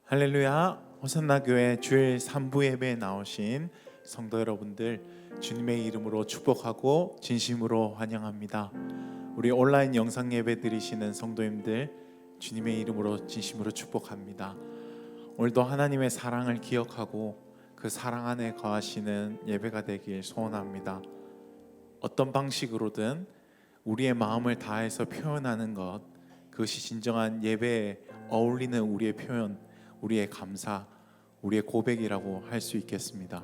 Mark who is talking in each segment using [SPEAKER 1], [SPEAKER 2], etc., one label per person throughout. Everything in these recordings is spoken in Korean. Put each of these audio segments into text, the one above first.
[SPEAKER 1] 할렐루야. 호산나 교회 주일 3부 예배에 나오신 성도 여러분들, 주님의 이름으로 축복하고 진심으로 환영합니다. 우리 온라인 영상 예배 드리시는 성도님들, 주님의 이름으로 진심으로 축복합니다. 오늘도 하나님의 사랑을 기억하고 그 사랑 안에 거하시는 예배가 되길 소원합니다. 어떤 방식으로든 우리의 마음을 다해서 표현하는 것, 그것이 진정한 예배에 어울리는 우리의 표현, 우리의 감사, 우리의 고백이라고 할 수 있겠습니다.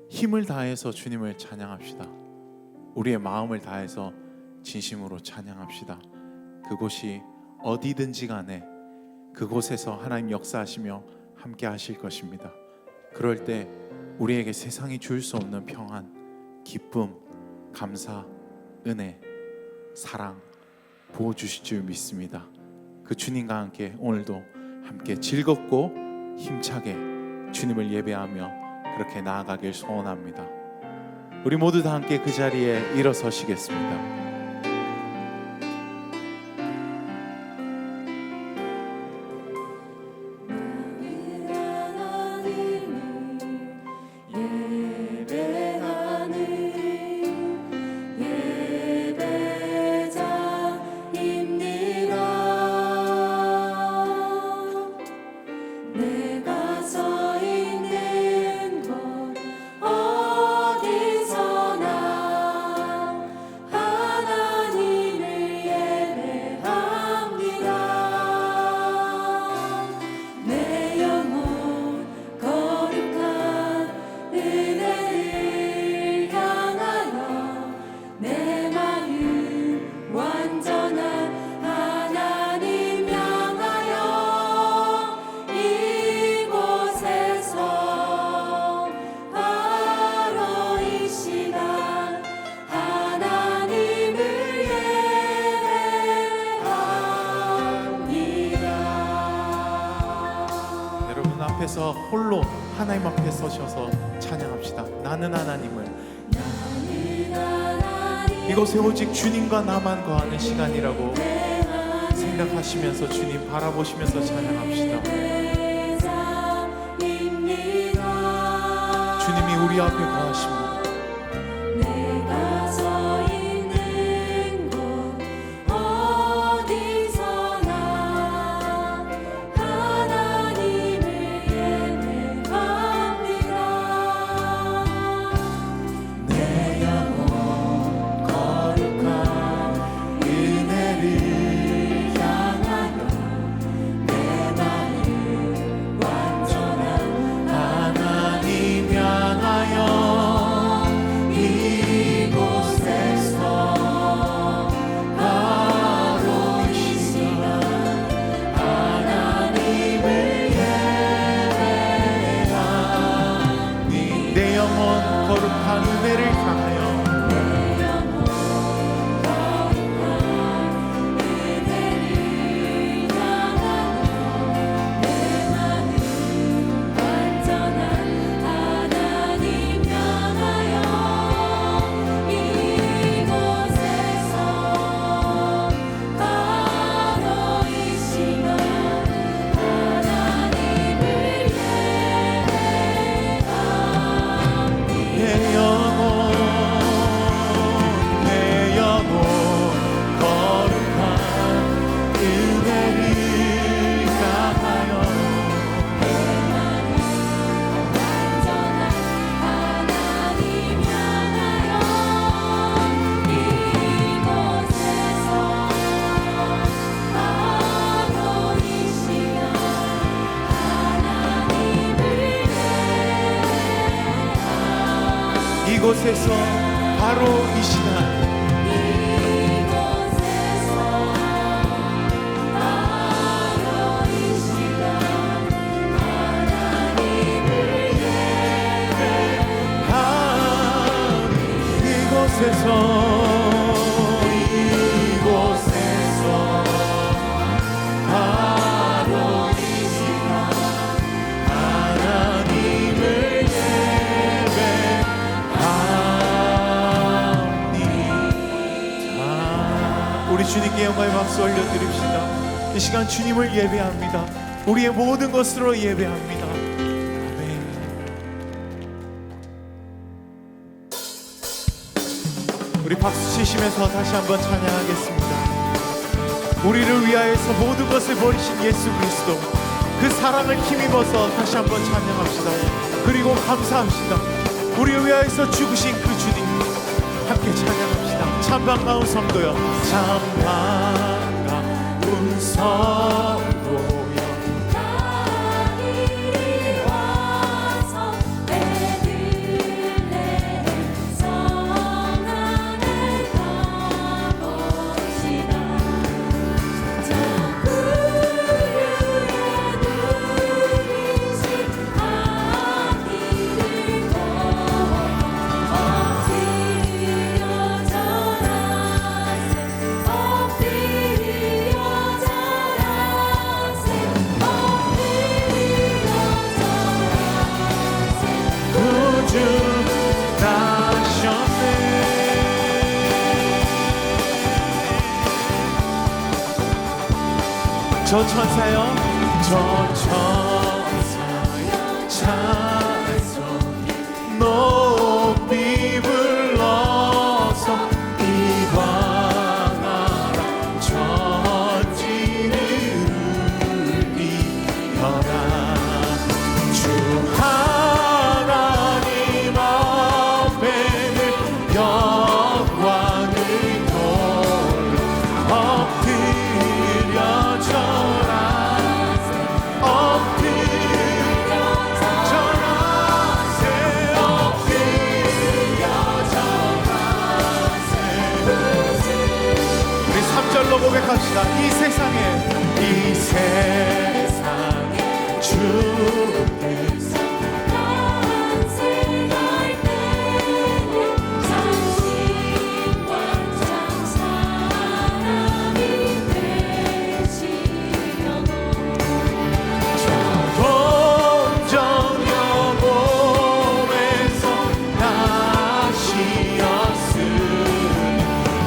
[SPEAKER 1] 힘을 다해서 주님을 찬양합시다. 우리의 마음을 다해서 진심으로 찬양합시다. 그곳이 어디든지 간에 그곳에서 하나님 역사하시며 함께 하실 것입니다. 그럴 때 우리에게 세상이 줄 수 없는 평안, 기쁨, 감사, 은혜, 사랑 부어주실 줄 믿습니다. 그 주님과 함께 오늘도 함께 즐겁고 힘차게 주님을 예배하며 그렇게 나아가길 소원합니다. 우리 모두 다 함께 그 자리에 일어서시겠습니다. 앞에서 홀로 하나님 앞에 서셔서 찬양합시다. 나는 하나님을, 이곳에 오직 주님과 나만 거하는 시간이라고 생각하시면서 주님 바라보시면서 찬양합시다. 주님이 우리 앞에 거하십니다. 거룩한 은혜를 향하여 이곳에서 바로 이 시간 이곳에서 바로 이 시간 하나님을 우리 주님께 영광의 박수 올려드립시다. 이 시간 주님을 예배합니다. 우리의 모든 것으로 예배합니다. 아멘. 우리 박수 치시면서 다시 한번 찬양하겠습니다. 우리를 위하여서 모든 것을 버리신 예수 그리스도, 그 사랑을 힘입어서 다시 한번 찬양합시다. 그리고 감사합시다. 우리를 위하여서 죽으신 그 주님 함께 찬양합시다. 참 반가운 성도여, 참 반가운 성도여, 저 천사여, 저 천사여 찬송 높이 불러서 이광하라 천지를 울리켜라. 주 하나님 앞에는 영광을 돌려 엎드려 고백합시다. 이 세상에 주께서 탄생할 때에 상심광장 사람이 되시려고 저 동정여 몸에서 나시었으니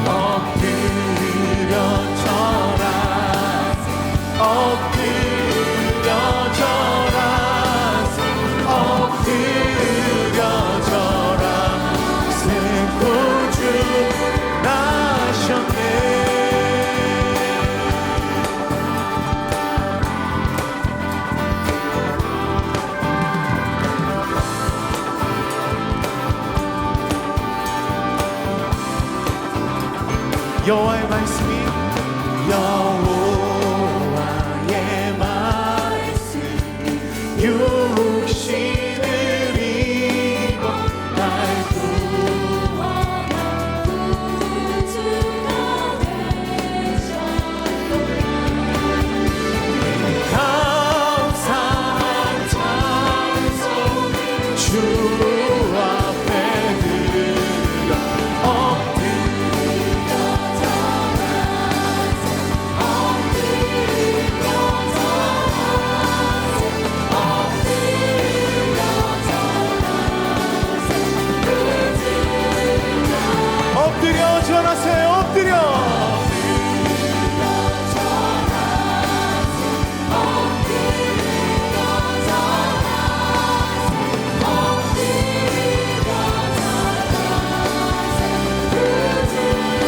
[SPEAKER 1] 엎드려 여호와의 말씀이 육신을 입어 날 구원한 구주가 되셨도다. 감사한 찬송을 주 앞에 들어 엎드려 절하세요. 엎드려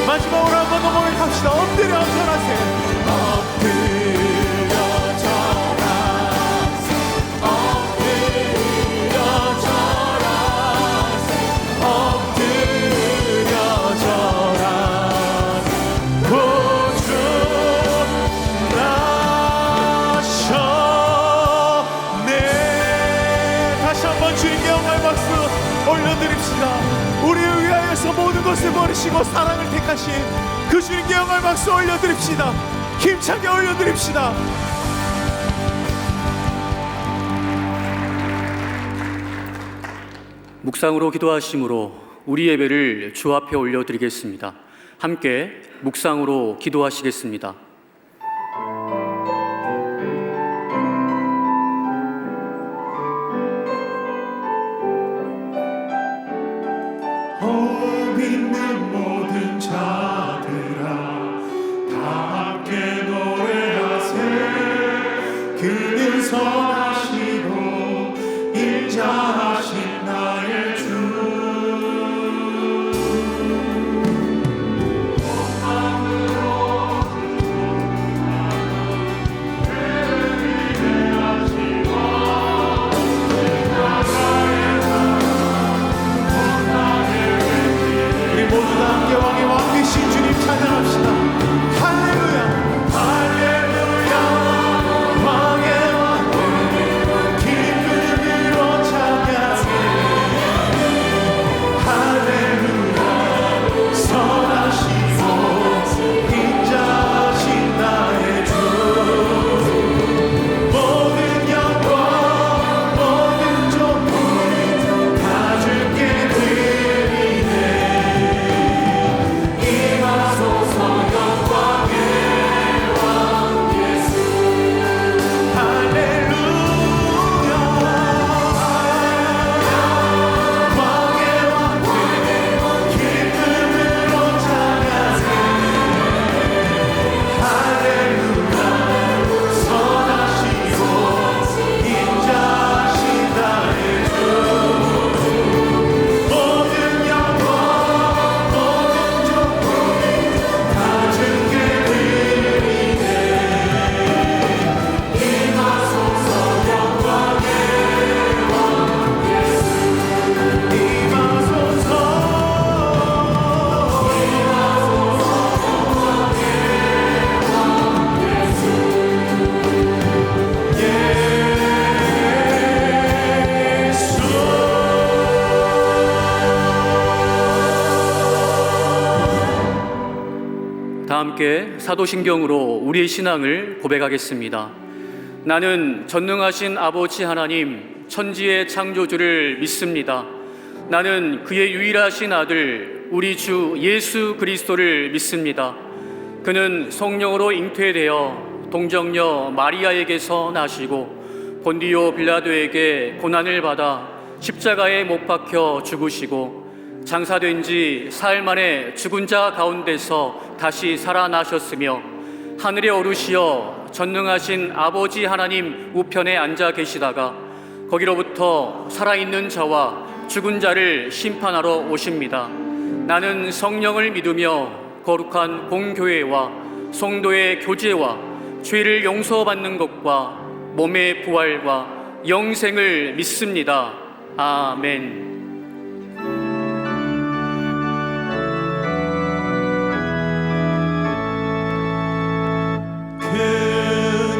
[SPEAKER 1] 마지막으로 한 번 더 고백합시다. 엎드려 절하세요. 엎드려 절하세요. 엎드려 절하세요. 엎드려 절하세요. 구주 나셨네. 다시 한번 주님께 영광의 박수 올려드립시다. 우리를 위하여서 모든 것을 버리시고 사랑을 택하신 그 주님께 영광의 박수 올려드립시다. 힘차게 올려드립시다.
[SPEAKER 2] 묵상으로 기도하심으로 우리 예배를 주 앞에 올려드리겠습니다. 함께 묵상으로 기도하시겠습니다.
[SPEAKER 1] 믿는 모든 자들아 다 함께 노래하세. 그는
[SPEAKER 2] 함께 사도신경으로 우리의 신앙을 고백하겠습니다. 나는 전능하신 아버지 하나님, 천지의 창조주를 믿습니다. 나는 그의 유일하신 아들, 우리 주 예수 그리스도를 믿습니다. 그는 성령으로 잉태되어 동정녀 마리아에게서 나시고 본디오 빌라도에게 고난을 받아 십자가에 못 박혀 죽으시고 장사된 지 사흘 만에 죽은 자 가운데서 다시 살아나셨으며 하늘에 오르시어 전능하신 아버지 하나님 우편에 앉아 계시다가 거기로부터 살아있는 자와 죽은 자를 심판하러 오십니다. 나는 성령을 믿으며 거룩한 공교회와 성도의 교제와 죄를 용서받는 것과 몸의 부활과 영생을 믿습니다. 아멘.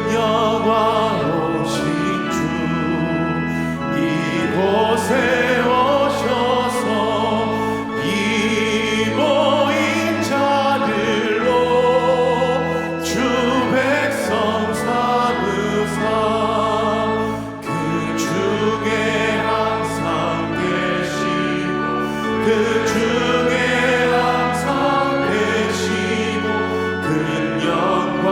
[SPEAKER 1] 그녀와 오신 주 이곳에 오셔서 이 모인 자들로 주 백성 삼으사 그 중에 항상 계시고 그 중에 항상 계시고 그 영광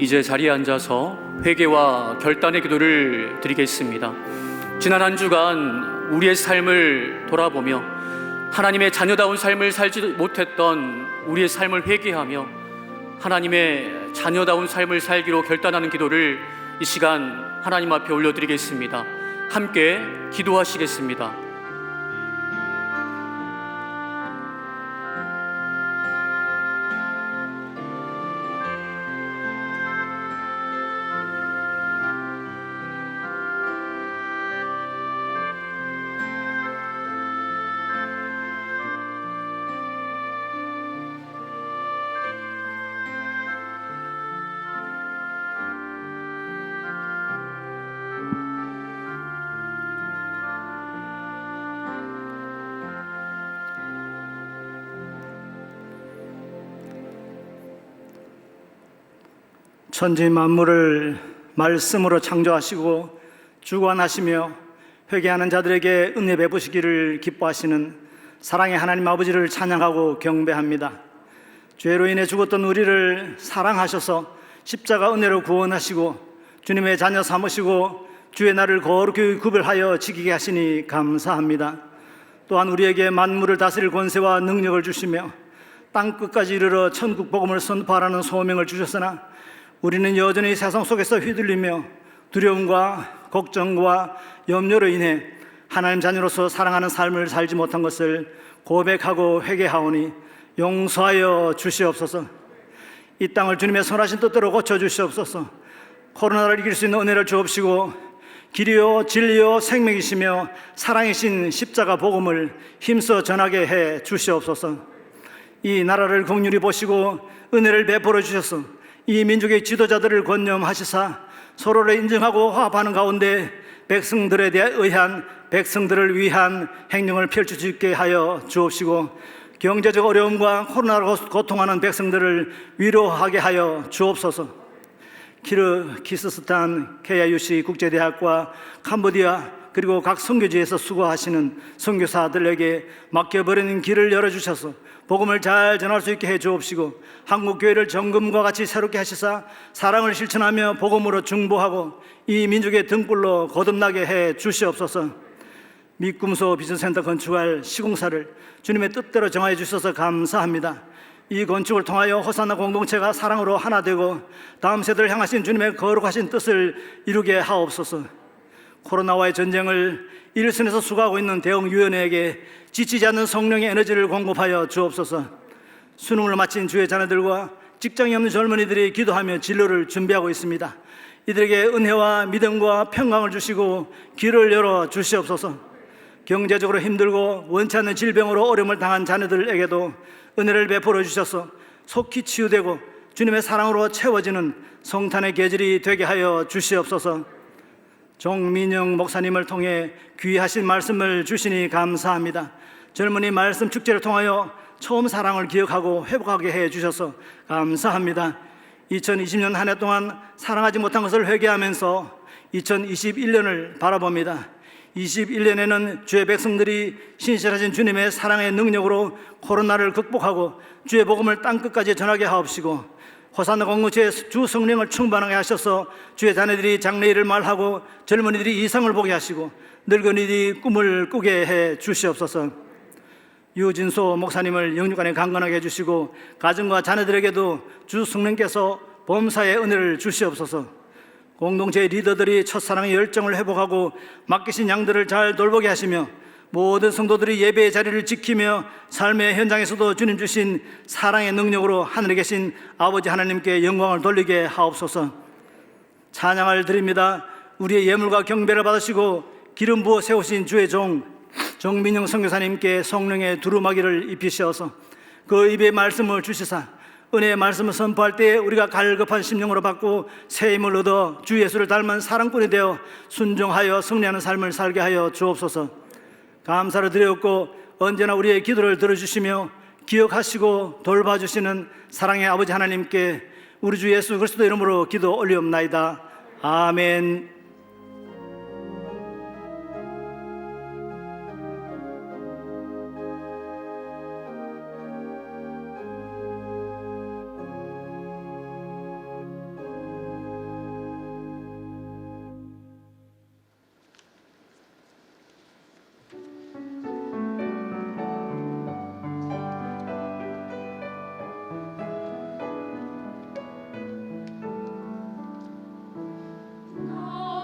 [SPEAKER 2] 이제 자리에 앉아서 회개와 결단의 기도를 드리겠습니다. 지난 한 주간 우리의 삶을 돌아보며 하나님의 자녀다운 삶을 살지 못했던 우리의 삶을 회개하며 하나님의 자녀다운 삶을 살기로 결단하는 기도를 이 시간 하나님 앞에 올려드리겠습니다. 함께 기도하시겠습니다.
[SPEAKER 3] 천지 만물을 말씀으로 창조하시고 주관하시며 회개하는 자들에게 은혜 베푸시기를 기뻐하시는 사랑의 하나님 아버지를 찬양하고 경배합니다. 죄로 인해 죽었던 우리를 사랑하셔서 십자가 은혜로 구원하시고 주님의 자녀 삼으시고 주의 날을 거룩히 구별하여 지키게 하시니 감사합니다. 또한 우리에게 만물을 다스릴 권세와 능력을 주시며 땅끝까지 이르러 천국 복음을 선포하라는 소명을 주셨으나 우리는 여전히 세상 속에서 휘둘리며 두려움과 걱정과 염려로 인해 하나님 자녀로서 사랑하는 삶을 살지 못한 것을 고백하고 회개하오니 용서하여 주시옵소서. 이 땅을 주님의 선하신 뜻대로 고쳐주시옵소서. 코로나를 이길 수 있는 은혜를 주옵시고 길이요 진리요 생명이시며 사랑이신 십자가 복음을 힘써 전하게 해 주시옵소서. 이 나라를 긍휼히 보시고 은혜를 베풀어 주셔서 이 민족의 지도자들을 권념하시사 서로를 인정하고 화합하는 가운데 백성들에 의한 백성들을 위한 행령을 펼칠 수 있게 하여 주옵시고 경제적 어려움과 코로나로 고통하는 백성들을 위로하게 하여 주옵소서. 키르기스스탄 KIUC 국제대학과 캄보디아 그리고 각 선교지에서 수고하시는 선교사들에게 맡겨버리는 길을 열어주셔서 복음을 잘 전할 수 있게 해 주옵시고 한국교회를 정금과 같이 새롭게 하시사 사랑을 실천하며 복음으로 중보하고 이 민족의 등불로 거듭나게 해 주시옵소서. 미꿈소 비전센터 건축할 시공사를 주님의 뜻대로 정하여 주셔서 감사합니다. 이 건축을 통하여 호산나 공동체가 사랑으로 하나 되고 다음 세대를 향하신 주님의 거룩하신 뜻을 이루게 하옵소서. 코로나와의 전쟁을 일선에서 수고하고 있는 대응위원회에게 지치지 않는 성령의 에너지를 공급하여 주옵소서. 수능을 마친 주의 자녀들과 직장이 없는 젊은이들이 기도하며 진로를 준비하고 있습니다. 이들에게 은혜와 믿음과 평강을 주시고 길을 열어 주시옵소서. 경제적으로 힘들고 원치 않는 질병으로 어려움을 당한 자녀들에게도 은혜를 베풀어 주셔서 속히 치유되고 주님의 사랑으로 채워지는 성탄의 계절이 되게 하여 주시옵소서. 정민영 목사님을 통해 귀하신 말씀을 주시니 감사합니다. 젊은이 말씀 축제를 통하여 처음 사랑을 기억하고 회복하게 해 주셔서 감사합니다. 2020년 한 해 동안 사랑하지 못한 것을 회개하면서 2021년을 바라봅니다. 21년에는 주의 백성들이 신실하신 주님의 사랑의 능력으로 코로나를 극복하고 주의 복음을 땅끝까지 전하게 하옵시고 호산나 공동체의 주 성령을 충만하게 하셔서 주의 자녀들이 장래일을 말하고 젊은이들이 이상을 보게 하시고 늙은이들이 꿈을 꾸게 해 주시옵소서. 유진소 목사님을 영육간에 강건하게 해주시고 가정과 자녀들에게도 주 성령께서 범사의 은혜를 주시옵소서. 공동체의 리더들이 첫사랑의 열정을 회복하고 맡기신 양들을 잘 돌보게 하시며 모든 성도들이 예배의 자리를 지키며 삶의 현장에서도 주님 주신 사랑의 능력으로 하늘에 계신 아버지 하나님께 영광을 돌리게 하옵소서. 찬양을 드립니다. 우리의 예물과 경배를 받으시고 기름 부어 세우신 주의 정민영 선교사님께 성령의 두루마기를 입히시어서 그 입에 말씀을 주시사 은혜의 말씀을 선포할 때 우리가 갈급한 심령으로 받고 새 힘을 얻어 주 예수를 닮은 사랑꾼이 되어 순종하여 승리하는 삶을 살게 하여 주옵소서. 감사를 드렸고 언제나 우리의 기도를 들어주시며 기억하시고 돌봐주시는 사랑의 아버지 하나님께 우리 주 예수 그리스도 이름으로 기도 올리옵나이다. 아멘.
[SPEAKER 4] 나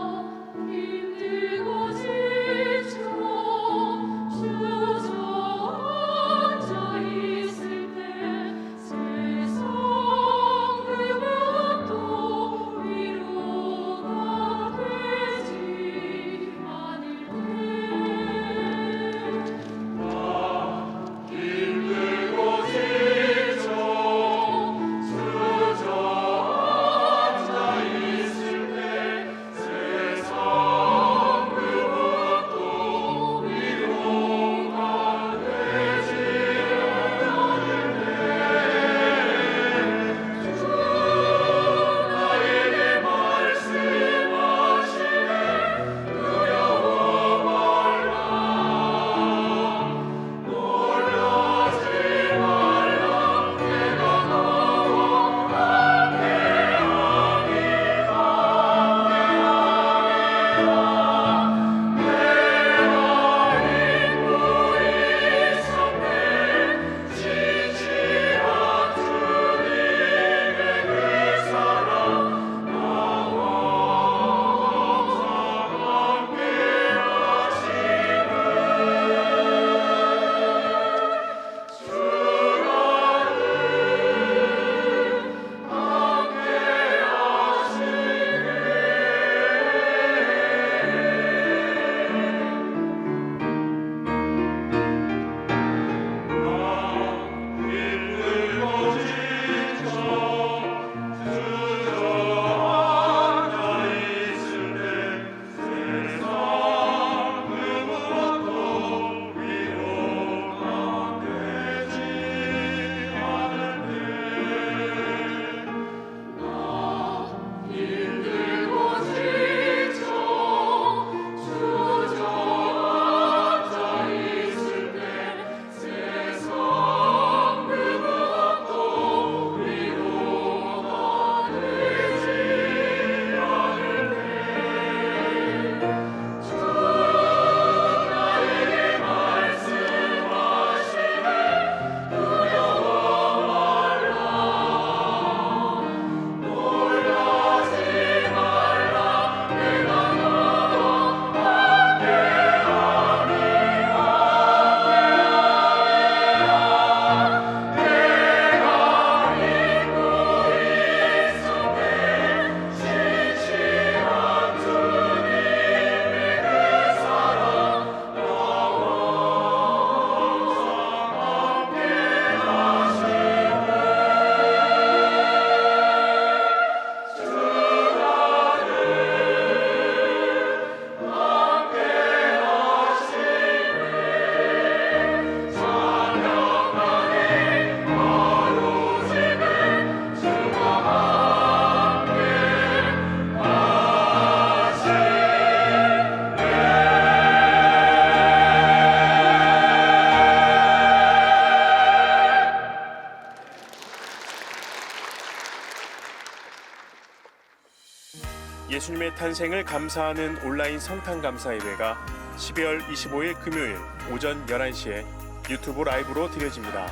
[SPEAKER 4] 탄생을 감사하는 온라인 성탄 감사 예배가 12월 25일 금요일 오전 11시에 유튜브 라이브로 드려집니다.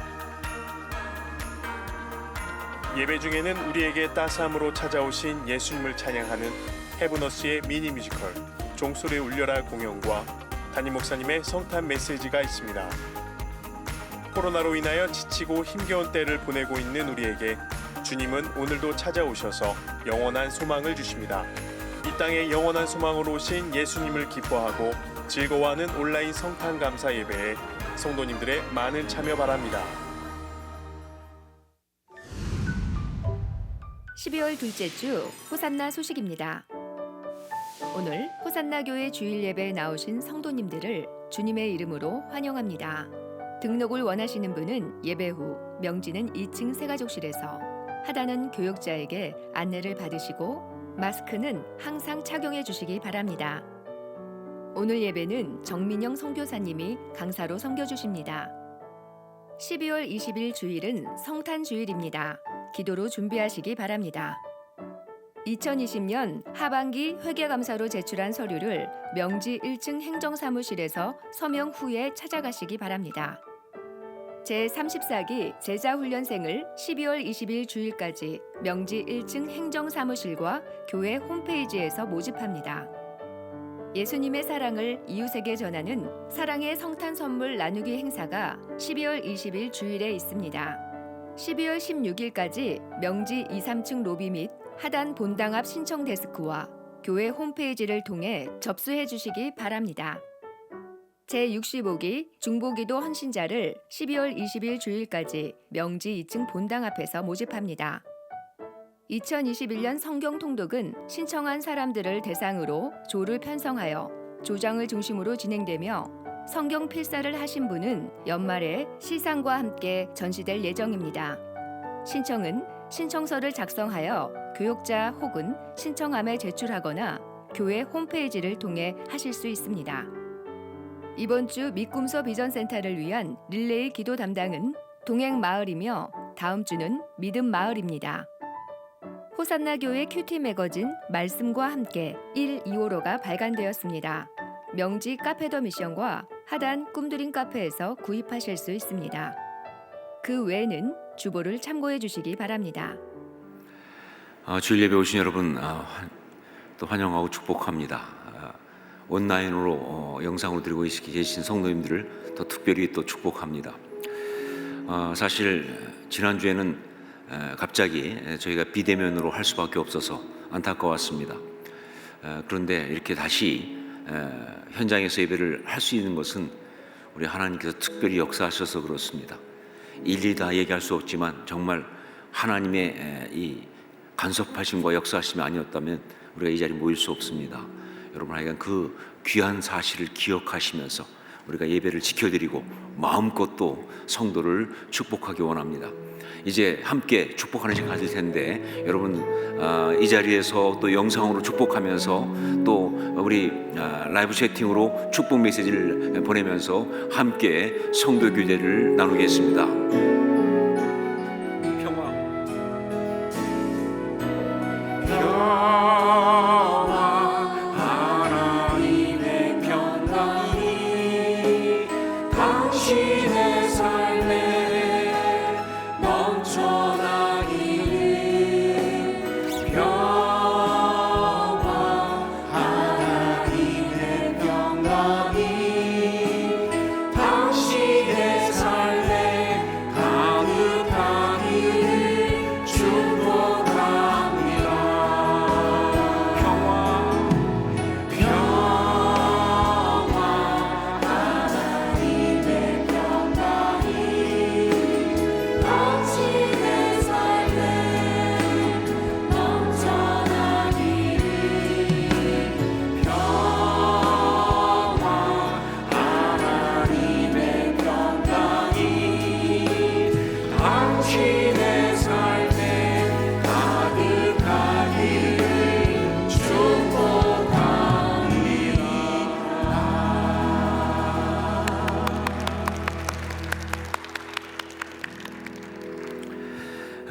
[SPEAKER 4] 예배 중에는 우리에게 따스함으로 찾아오신 예수님을 찬양하는 헤브너스의 미니 뮤지컬 종소리 울려라 공연과 담임 목사님의 성탄 메시지가 있습니다. 코로나로 인하여 지치고 힘겨운 때를 보내고 있는 우리에게 주님은 오늘도 찾아오셔서 영원한 소망을 주십니다. 이 땅에 영원한 소망으로 오신 예수님을 기뻐하고 즐거워하는 온라인 성탄 감사 예배에 성도님들의 많은 참여 바랍니다.
[SPEAKER 5] 12월 둘째 주 호산나 소식입니다. 오늘 호산나 교회 주일 예배에 나오신 성도님들을 주님의 이름으로 환영합니다. 등록을 원하시는 분은 예배 후 명지는 2층 세가족실에서 하단은 교역자에게 안내를 받으시고 마스크는 항상 착용해 주시기 바랍니다. 오늘 예배는 정민영 선교사님이 강사로 섬겨주십니다. 12월 20일 주일은 성탄 주일입니다. 기도로 준비하시기 바랍니다. 2020년 하반기 회계감사로 제출한 서류를 명지 1층 행정사무실에서 서명 후에 찾아가시기 바랍니다. 제34기 제자훈련생을 12월 20일 주일까지 명지 1층 행정사무실과 교회 홈페이지에서 모집합니다. 예수님의 사랑을 이웃에게 전하는 사랑의 성탄 선물 나누기 행사가 12월 20일 주일에 있습니다. 12월 16일까지 명지 2, 3층 로비 및 하단 본당 앞 신청 데스크와 교회 홈페이지를 통해 접수해 주시기 바랍니다. 제65기 중보기도 헌신자를 12월 20일 주일까지 명지 2층 본당 앞에서 모집합니다. 2021년 성경 통독은 신청한 사람들을 대상으로 조를 편성하여 조장을 중심으로 진행되며 성경 필사를 하신 분은 연말에 시상과 함께 전시될 예정입니다. 신청은 신청서를 작성하여 교역자 혹은 신청함에 제출하거나 교회 홈페이지를 통해 하실 수 있습니다. 이번 주 미꿈서 비전센터를 위한 릴레이 기도 담당은 동행마을이며 다음 주는 믿음마을입니다. 호산나 교회 큐티 매거진 말씀과 함께 1, 2호로가 발간되었습니다. 명지 카페 더 미션과 하단 꿈드림 카페에서 구입하실 수 있습니다. 그 외에는 주보를 참고해 주시기 바랍니다.
[SPEAKER 6] 주일 예배 오신 여러분 또 환영하고 축복합니다. 온라인으로 영상으로 드리고 계신 성도님들을 더 특별히 또 축복합니다. 사실 지난주에는 갑자기 저희가 비대면으로 할 수밖에 없어서 안타까웠습니다. 그런데 이렇게 다시 현장에서 예배를 할 수 있는 것은 우리 하나님께서 특별히 역사하셔서 그렇습니다. 일일이 다 얘기할 수 없지만 정말 하나님의 이 간섭하심과 역사하심이 아니었다면 우리가 이 자리에 모일 수 없습니다. 여러분 하여간 그 귀한 사실을 기억하시면서 우리가 예배를 지켜드리고 마음껏 또 성도를 축복하기 원합니다. 이제 함께 축복하는 시간 가질 텐데 여러분 이 자리에서 또 영상으로 축복하면서 또 우리 라이브 채팅으로 축복 메시지를 보내면서 함께 성도 교제를 나누겠습니다.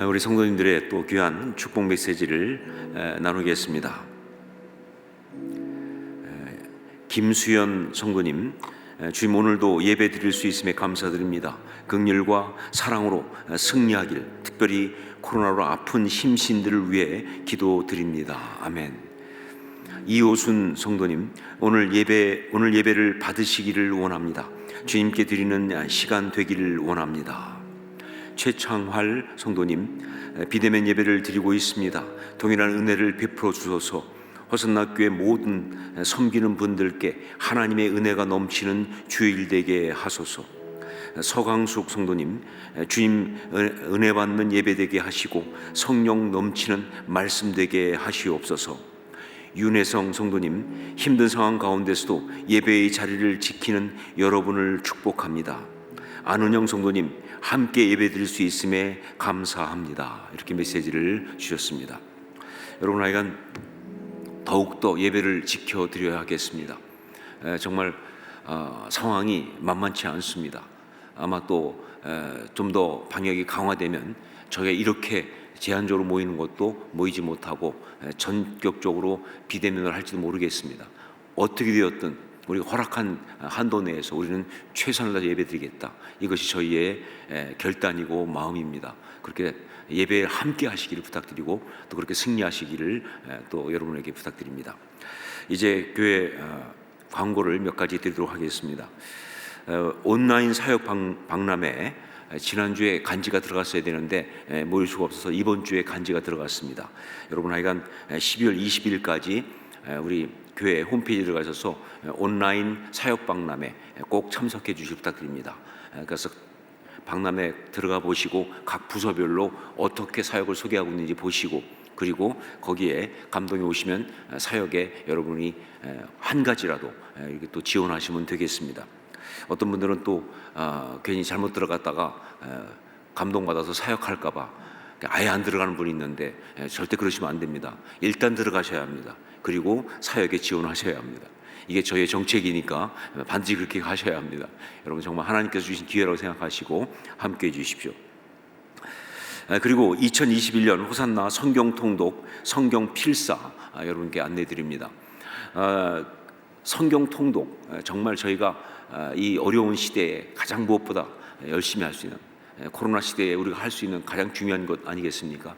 [SPEAKER 6] 우리 성도님들의 또 귀한 축복 메시지를 나누겠습니다. 김수연 성도님, 주님 오늘도 예배 드릴 수 있음에 감사드립니다. 긍휼과 사랑으로 승리하길, 특별히 코로나로 아픈 힘신들을 위해 기도드립니다. 아멘. 이호순 성도님, 오늘 예배를 받으시기를 원합니다. 주님께 드리는 시간 되기를 원합니다. 최창활 성도님, 비대면 예배를 드리고 있습니다. 동일한 은혜를 베풀어 주소서. 허선나 교회 모든 섬기는 분들께 하나님의 은혜가 넘치는 주일 되게 하소서. 서강숙 성도님, 주님 은혜 받는 예배 되게 하시고 성령 넘치는 말씀 되게 하시옵소서. 윤혜성 성도님, 힘든 상황 가운데서도 예배의 자리를 지키는 여러분을 축복합니다. 안은영 성도님, 함께 예배 드릴 수 있음에 감사합니다. 이렇게 메시지를 주셨습니다. 여러분, 하여간 더욱더 예배를 지켜드려야 하겠습니다. 정말 상황이 만만치 않습니다. 아마 또 좀 더 방역이 강화되면 저희가 이렇게 제한적으로 모이는 것도 모이지 못하고 전격적으로 비대면을 할지도 모르겠습니다. 어떻게 되었든 우리가 허락한 한도 내에서 우리는 최선을 다해 예배드리겠다. 이것이 저희의 결단이고 마음입니다. 그렇게 예배를 함께 하시기를 부탁드리고 또 그렇게 승리하시기를 또 여러분에게 부탁드립니다. 이제 교회 광고를 몇 가지 드리도록 하겠습니다. 온라인 사역 박람회, 지난주에 간지가 들어갔어야 되는데 모일 수가 없어서 이번 주에 간지가 들어갔습니다. 여러분, 하여간 12월 20일까지 우리 교회 홈페이지에 들어가셔서 온라인 사역 박람회 꼭 참석해 주시길 부탁드립니다. 그래서 박람회 들어가 보시고 각 부서별로 어떻게 사역을 소개하고 있는지 보시고, 그리고 거기에 감동이 오시면 사역에 여러분이 한 가지라도 이렇게 또 지원하시면 되겠습니다. 어떤 분들은 또 괜히 잘못 들어갔다가 감동받아서 사역할까봐 아예 안 들어가는 분이 있는데 절대 그러시면 안 됩니다. 일단 들어가셔야 합니다. 그리고 사역에 지원하셔야 합니다. 이게 저희의 정책이니까 반드시 그렇게 하셔야 합니다. 여러분, 정말 하나님께서 주신 기회라고 생각하시고 함께해 주십시오. 그리고 2021년 호산나 성경 통독, 성경 필사 여러분께 안내 드립니다. 성경 통독, 정말 저희가 이 어려운 시대에 가장 무엇보다 열심히 할 수 있는, 코로나 시대에 우리가 할 수 있는 가장 중요한 것 아니겠습니까?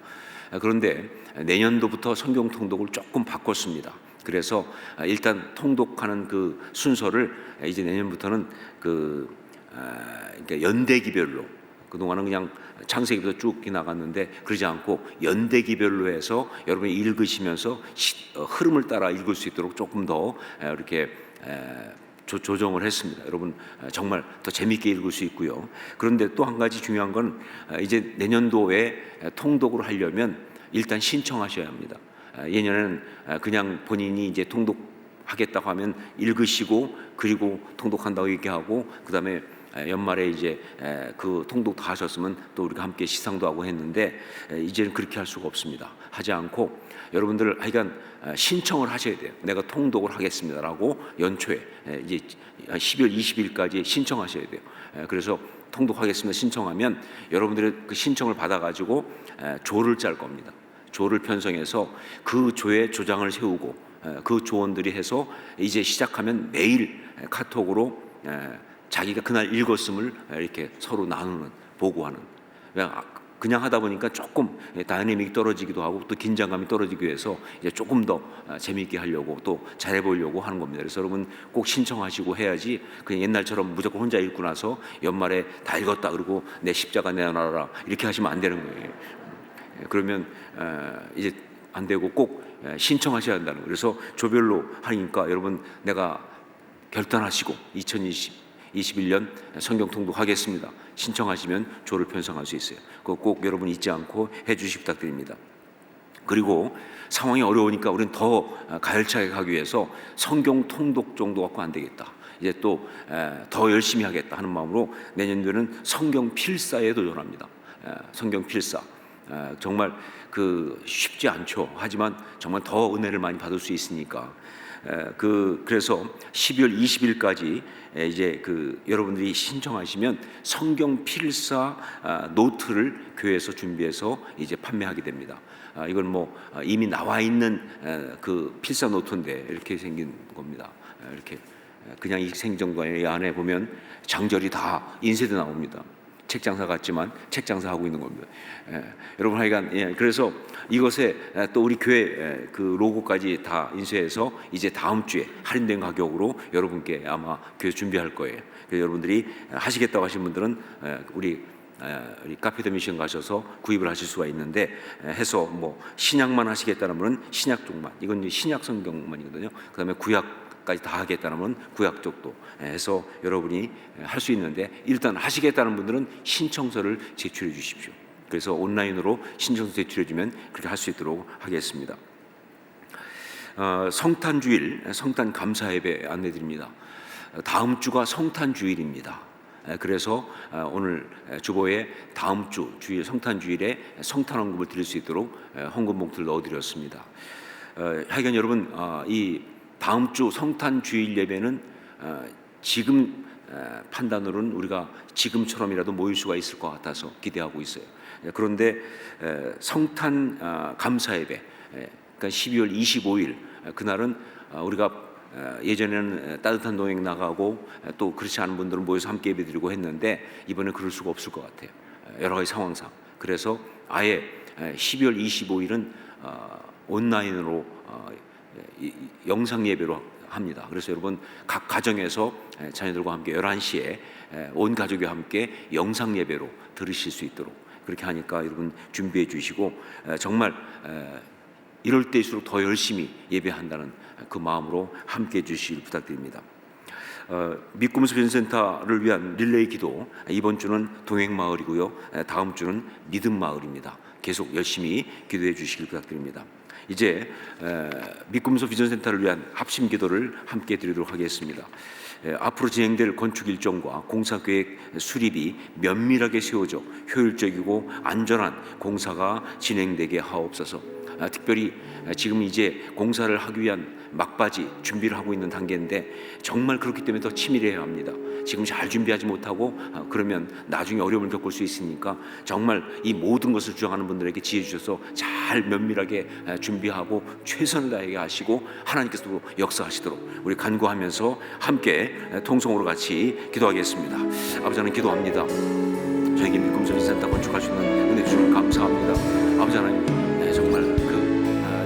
[SPEAKER 6] 그런데 내년도부터 성경 통독을 조금 바꿨습니다. 그래서 일단 통독하는 그 순서를 이제 내년부터는 그러니까 연대기별로, 그동안은 그냥 창세기부터 쭉 나갔는데 그러지 않고 연대기별로 해서 여러분이 읽으시면서 흐름을 따라 읽을 수 있도록 조금 더 이렇게 조정을 했습니다. 여러분, 정말 더 재미있게 읽을 수 있고요. 그런데 또 한 가지 중요한 건 이제 내년도에 통독을 하려면 일단 신청하셔야 합니다. 예년에는 그냥 본인이 이제 통독하겠다고 하면 읽으시고 그리고 통독한다고 얘기하고 그다음에 연말에 이제 그 통독 다 하셨으면 또 우리가 함께 시상도 하고 했는데 이제는 그렇게 할 수가 없습니다. 하지 않고 여러분들 하여간 신청을 하셔야 돼요. 내가 통독을 하겠습니다라고 연초에 이제 12월 20일까지 신청하셔야 돼요. 그래서 통독하겠습니다 신청하면 여러분들의 그 신청을 받아가지고 조를 짤 겁니다. 조를 편성해서 그 조에 조장을 세우고 그 조원들이 해서 이제 시작하면 매일 카톡으로 자기가 그날 읽었음을 이렇게 서로 나누는, 보고하는. 그냥 하다 보니까 조금 다이내믹이 떨어지기도 하고 또 긴장감이 떨어지기 위해서 이제 조금 더 재미있게 하려고 또 잘해 보려고 하는 겁니다. 그래서 여러분 꼭 신청하시고 해야지 그냥 옛날처럼 무조건 혼자 읽고 나서 연말에 다 읽었다 그러고 내 십자가 내놔라 이렇게 하시면 안 되는 거예요. 그러면 이제 안 되고 꼭 신청하셔야 한다는 거예요. 그래서 조별로 하니까 여러분 내가 결단하시고 2021년 성경 통독하겠습니다 신청하시면 조를 편성할 수 있어요. 그거 꼭 여러분 잊지 않고 해주시기 부탁드립니다. 그리고 상황이 어려우니까 우리는 더 가열차게 가기 위해서 성경 통독 정도 갖고 안 되겠다. 이제 또 더 열심히 하겠다 하는 마음으로 내년도에는 성경 필사에 도전합니다. 성경 필사. 정말 그 쉽지 않죠. 하지만 정말 더 은혜를 많이 받을 수 있으니까 그래서 12월 20일까지 이제 여러분들이 신청하시면 성경 필사 노트를 교회에서 준비해서 이제 판매하게 됩니다. 이건 뭐 이미 나와 있는 그 필사 노트인데 이렇게 생긴 겁니다. 이렇게 그냥 이 생정도 아니라 이 안에 보면 장절이 다 인쇄도 나옵니다. 책 장사 같지만 책 장사 하고 있는 겁니다. 여러분 하여간 그래서 이것에 또 우리 교회 그 로고까지 다 인쇄해서 이제 다음 주에 할인된 가격으로 여러분께 아마 교회 준비할 거예요. 그래서 여러분들이 하시겠다고 하신 분들은 우리 카페 더 미션 가셔서 구입을 하실 수가 있는데 해서 뭐 신약만 하시겠다는 분은 신약 쪽만, 이건 신약 성경만이거든요. 그다음에 구약까지 다 하겠다는 구약 쪽도 해서 여러분이 할 수 있는데, 일단 하시겠다는 분들은 신청서를 제출해 주십시오. 그래서 온라인으로 신청서 제출해 주면 그렇게 할 수 있도록 하겠습니다. 성탄 주일, 성탄 감사 예배 안내 드립니다. 다음 주가 성탄 주일입니다. 그래서 오늘 주보에 다음 주 주일 성탄 주일에 성탄 헌금을 드릴 수 있도록 헌금 봉투를 넣어드렸습니다. 하여간 여러분, 이 다음 주 성탄 주일 예배는 지금 판단으로는 우리가 지금처럼이라도 모일 수가 있을 것 같아서 기대하고 있어요. 그런데 성탄 감사 예배, 그러니까 12월 25일 그날은 우리가 예전에는 따뜻한 동행 나가고 또 그렇지 않은 분들은 모여서 함께 예배드리고 했는데 이번에 그럴 수가 없을 것 같아요. 여러 가지 상황상. 그래서 아예 12월 25일은 온라인으로 영상 예배로 합니다. 그래서 여러분 각 가정에서 자녀들과 함께 11시에 온 가족이 함께 영상 예배로 들으실 수 있도록 그렇게 하니까 여러분 준비해 주시고 정말 이럴 때일수록 더 열심히 예배한다는 그 마음으로 함께해 주시길 부탁드립니다. 믿음의 비전센터를 위한 릴레이 기도, 이번 주는 동행마을이고요, 다음 주는 믿음마을입니다. 계속 열심히 기도해 주시길 부탁드립니다. 이제 믿음의 비전센터를 위한 합심 기도를 함께 드리도록 하겠습니다. 앞으로 진행될 건축 일정과 공사 계획 수립이 면밀하게 세워져 효율적이고 안전한 공사가 진행되게 하옵소서. 특별히 지금 이제 공사를 하기 위한 막바지 준비를 하고 있는 단계인데 정말 그렇기 때문에 더 치밀해야 합니다. 지금 잘 준비하지 못하고 그러면 나중에 어려움을 겪을 수 있으니까 정말 이 모든 것을 주장하는 분들에게 지혜 주셔서 잘 면밀하게 준비하고 최선을 다하게 하시고 하나님께서도 역사하시도록 우리 간구하면서 함께 통성으로 같이 기도하겠습니다. 아버지, 하나님 기도합니다. 저에게 믿음의 비전센터 건축할 수 있는 은혜 주시면 감사합니다. 아버지 하나님, 정말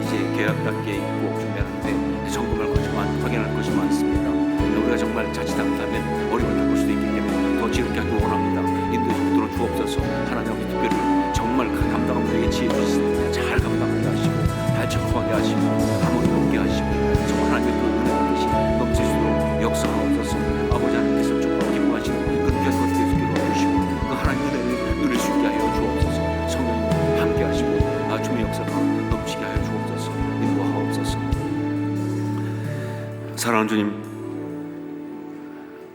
[SPEAKER 6] 이제 계약 단계에 있고 준비하는데 점검할 것이 확인할 것이 많습니다. 우리가 정말 자칫하면 어려움을 겪을 수도 있기 때문에 더 지혜롭게 하기 원합니다. 인도에 붙들어 주옵소서. 하나님 아버지, 특별히 정말 그 감당하는 분에게 지혜 주시고 잘 감당하게 하시고 발전하게 하시고 감옥에 넘게 하시고 정말 하나님의 그 은혜와 뜻이 넘칠 수 있도록 역사하옵소서. 아버지 하나님께서 정말 기뻐하시는 그런 계속 기도해 주시고 그 하나님의 은혜를 누릴 수 있게 하여 주옵소서. 성령님 함께 하시고 주의 역사가 넘치게 하여 주옵소서. 인도하옵소서. 사랑하는 주님,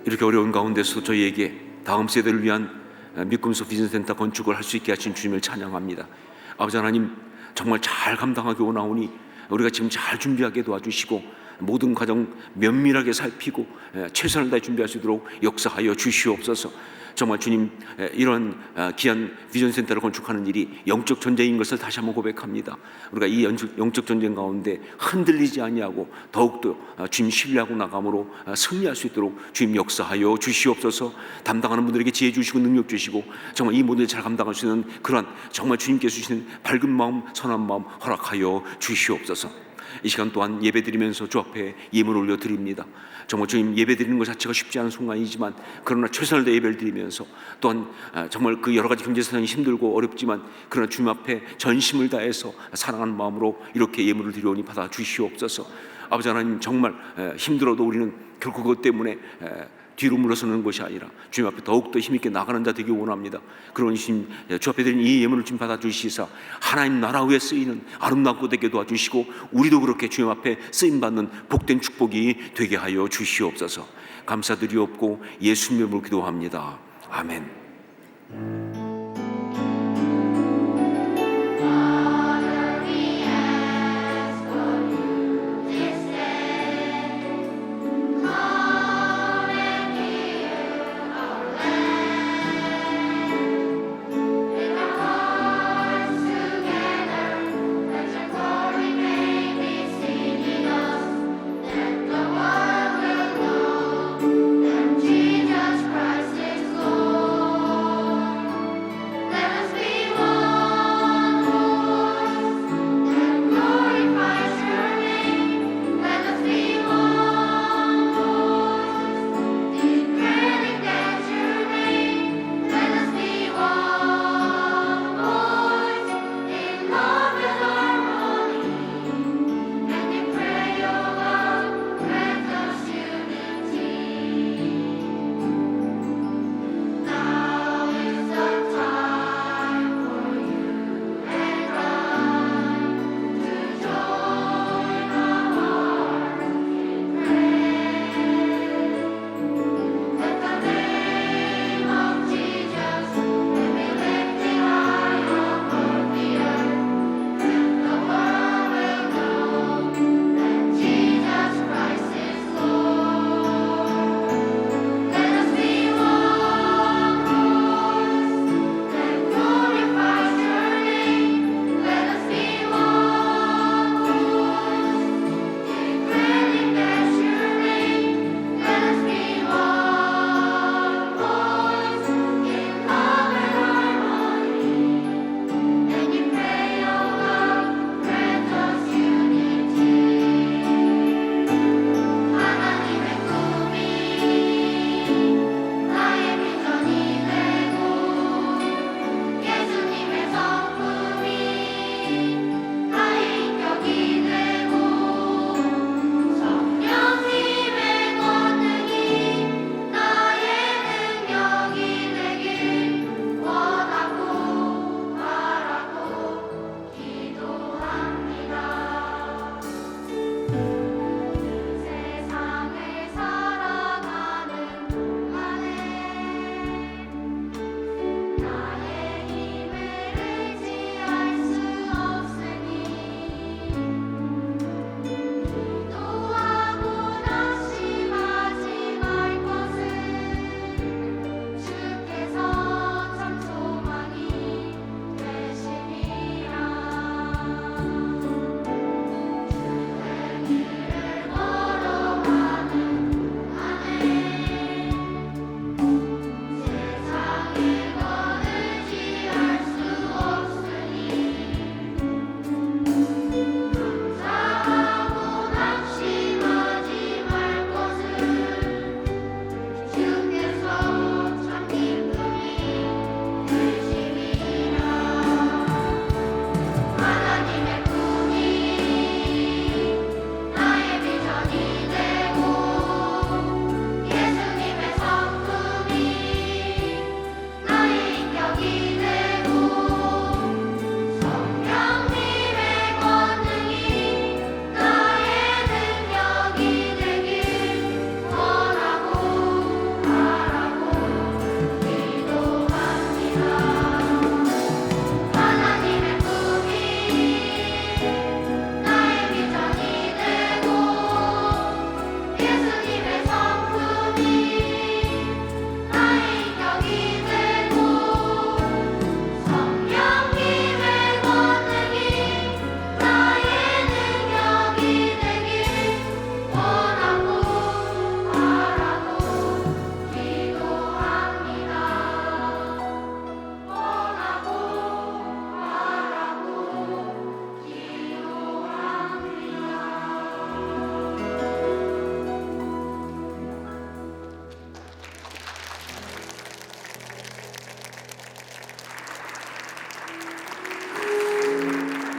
[SPEAKER 6] 이렇게 어려운 가운데서 저희에게 다음 세대를 위한 믿음의 비전센터 건축을 할 수 있게 하신 주님을 찬양합니다. 아버지 하나님, 정말 잘 감당하기 원하오니 우리가 지금 잘 준비하게 도와주시고 모든 과정 면밀하게 살피고 최선을 다해 준비할 수 있도록 역사하여 주시옵소서. 정말 주님, 이런 귀한 비전센터를 건축하는 일이 영적 전쟁인 것을 다시 한번 고백합니다. 우리가 이 영적 전쟁 가운데 흔들리지 아니하고 더욱더 주님 신뢰하고 나감으로 승리할 수 있도록 주님 역사하여 주시옵소서. 담당하는 분들에게 지혜 주시고 능력 주시고 정말 이 모든 잘 감당할 수 있는 그러한 정말 주님께서 주시는 밝은 마음, 선한 마음 허락하여 주시옵소서. 이 시간 또한 예배드리면서 주 앞에 예물을 올려드립니다. 정말 주님, 예배드리는 것 자체가 쉽지 않은 순간이지만 그러나 최선을 다해 예배를 드리면서 또한 정말 그 여러 가지 경제 사정이 힘들고 어렵지만 그러나 주님 앞에 전심을 다해서 사랑하는 마음으로 이렇게 예물을 드리오니 받아 주시옵소서. 아버지 하나님, 정말 힘들어도 우리는 결코 그것 때문에 뒤로 물러서는 것이 아니라 주님 앞에 더욱더 힘있게 나가는 자 되기 원합니다. 그런 주 앞에 드린 이 예물을 주님 받아주시사 하나님 나라 위에 쓰이는 아름답고 되게 도와주시고 우리도 그렇게 주님 앞에 쓰임받는 복된 축복이 되게 하여 주시옵소서. 감사드리옵고 예수님의 이름으로 기도합니다. 아멘.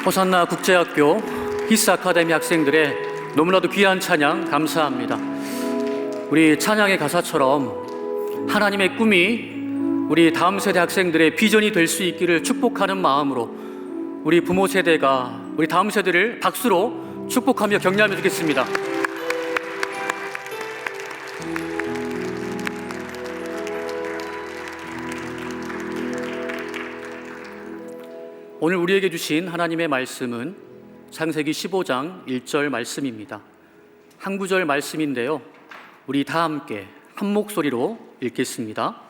[SPEAKER 2] 호산나 국제학교 히스 아카데미 학생들의 너무나도 귀한 찬양 감사합니다. 우리 찬양의 가사처럼 하나님의 꿈이 우리 다음 세대 학생들의 비전이 될 수 있기를 축복하는 마음으로 우리 부모 세대가 우리 다음 세대를 박수로 축복하며 격려하며 주겠습니다. 오늘 우리에게 주신 하나님의 말씀은 창세기 15장 1절 말씀입니다. 한 구절 말씀인데요, 우리 다 함께 한 목소리로 읽겠습니다.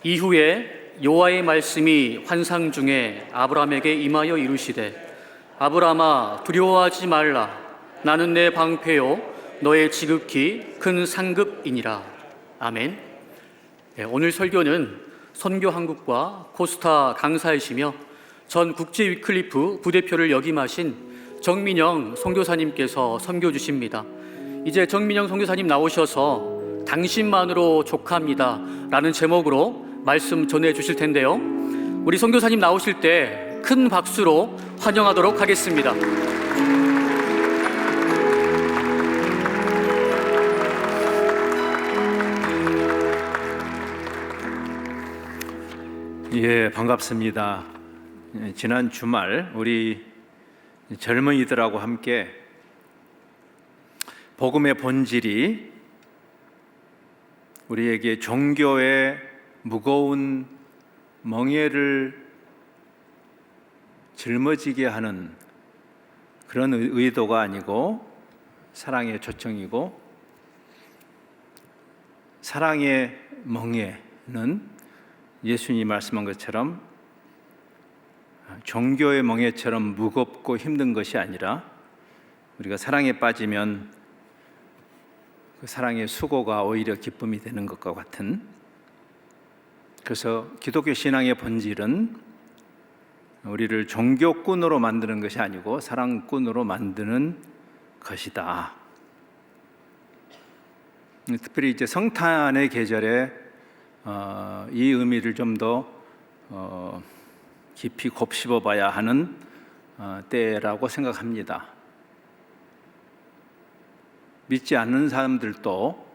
[SPEAKER 2] 이후에 여호와의 말씀이 환상 중에 아브라함에게 임하여 이르시되 아브라함아 두려워하지 말라. 나는 내 방패요 너의 지극히 큰 상급이니라. 아멘. 오늘 설교는 선교한국과 코스타 강사이시며 전 국제 위클리프 부대표를 역임하신 정민영 선교사님께서 선교 주십니다. 이제 정민영 선교사님 나오셔서 당신만으로 족합니다 라는 제목으로 말씀 전해 주실 텐데요, 우리 선교사님 나오실 때 큰 박수로 환영하도록 하겠습니다.
[SPEAKER 7] 예, 반갑습니다. 지난 주말 우리 젊은이들하고 함께 복음의 본질이 우리에게 종교의 무거운 멍에를 짊어지게 하는 그런 의도가 아니고 사랑의 초청이고, 사랑의 멍에는 예수님이 말씀한 것처럼 종교의 멍에처럼 무겁고 힘든 것이 아니라 우리가 사랑에 빠지면 그 사랑의 수고가 오히려 기쁨이 되는 것과 같은, 그래서 기독교 신앙의 본질은 우리를 종교꾼으로 만드는 것이 아니고 사랑꾼으로 만드는 것이다. 특별히 이제 성탄의 계절에 이 의미를 좀 더 깊이 곱씹어 봐야 하는 때라고 생각합니다. 믿지 않는 사람들도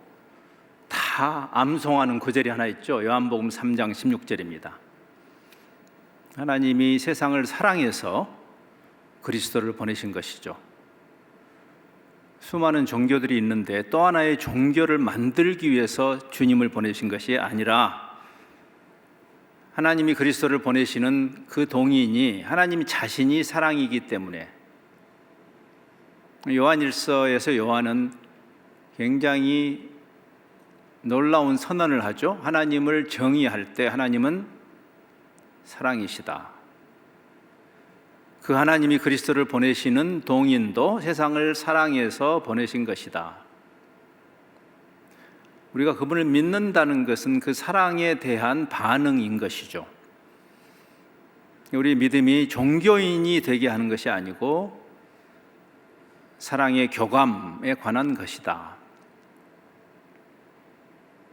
[SPEAKER 7] 다 암송하는 구절이 하나 있죠. 요한복음 3장 16절입니다. 하나님이 세상을 사랑해서 그리스도를 보내신 것이죠. 수많은 종교들이 있는데 또 하나의 종교를 만들기 위해서 주님을 보내신 것이 아니라 하나님이 그리스도를 보내시는 그 동인이 하나님 자신이 사랑이기 때문에, 요한일서에서 요한은 굉장히 놀라운 선언을 하죠. 하나님을 정의할 때 하나님은 사랑이시다. 그 하나님이 그리스도를 보내시는 동인도 세상을 사랑해서 보내신 것이다. 우리가 그분을 믿는다는 것은 그 사랑에 대한 반응인 것이죠. 우리 믿음이 종교인이 되게 하는 것이 아니고 사랑의 교감에 관한 것이다.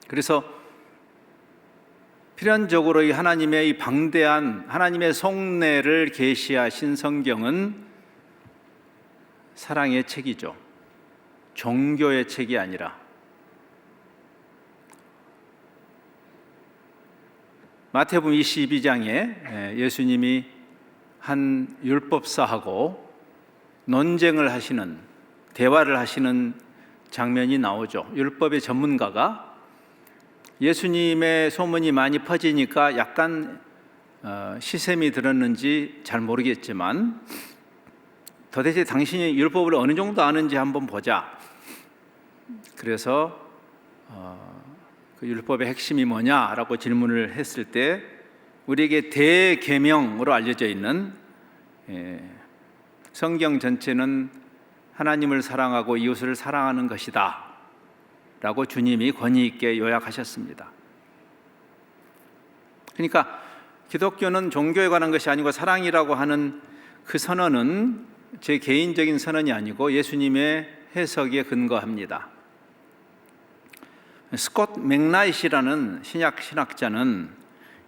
[SPEAKER 7] 그래서 필연적으로 이 하나님의 이 방대한 하나님의 속내를 계시하신 성경은 사랑의 책이죠. 종교의 책이 아니라. 마태복음 22장에 예수님이 한 율법사하고 논쟁을 하시는, 대화를 하시는 장면이 나오죠. 율법의 전문가가 예수님의 소문이 많이 퍼지니까 약간 시샘이 들었는지 잘 모르겠지만 도대체 당신이 율법을 어느 정도 아는지 한번 보자. 그래서 그 율법의 핵심이 뭐냐라고 질문을 했을 때 우리에게 대계명으로 알려져 있는 성경 전체는 하나님을 사랑하고 이웃을 사랑하는 것이다 라고 주님이 권위 있게 요약하셨습니다. 그러니까 기독교는 종교에 관한 것이 아니고 사랑이라고 하는 그 선언은 제 개인적인 선언이 아니고 예수님의 해석에 근거합니다. 스콧 맥나잇이라는 신약 신학자는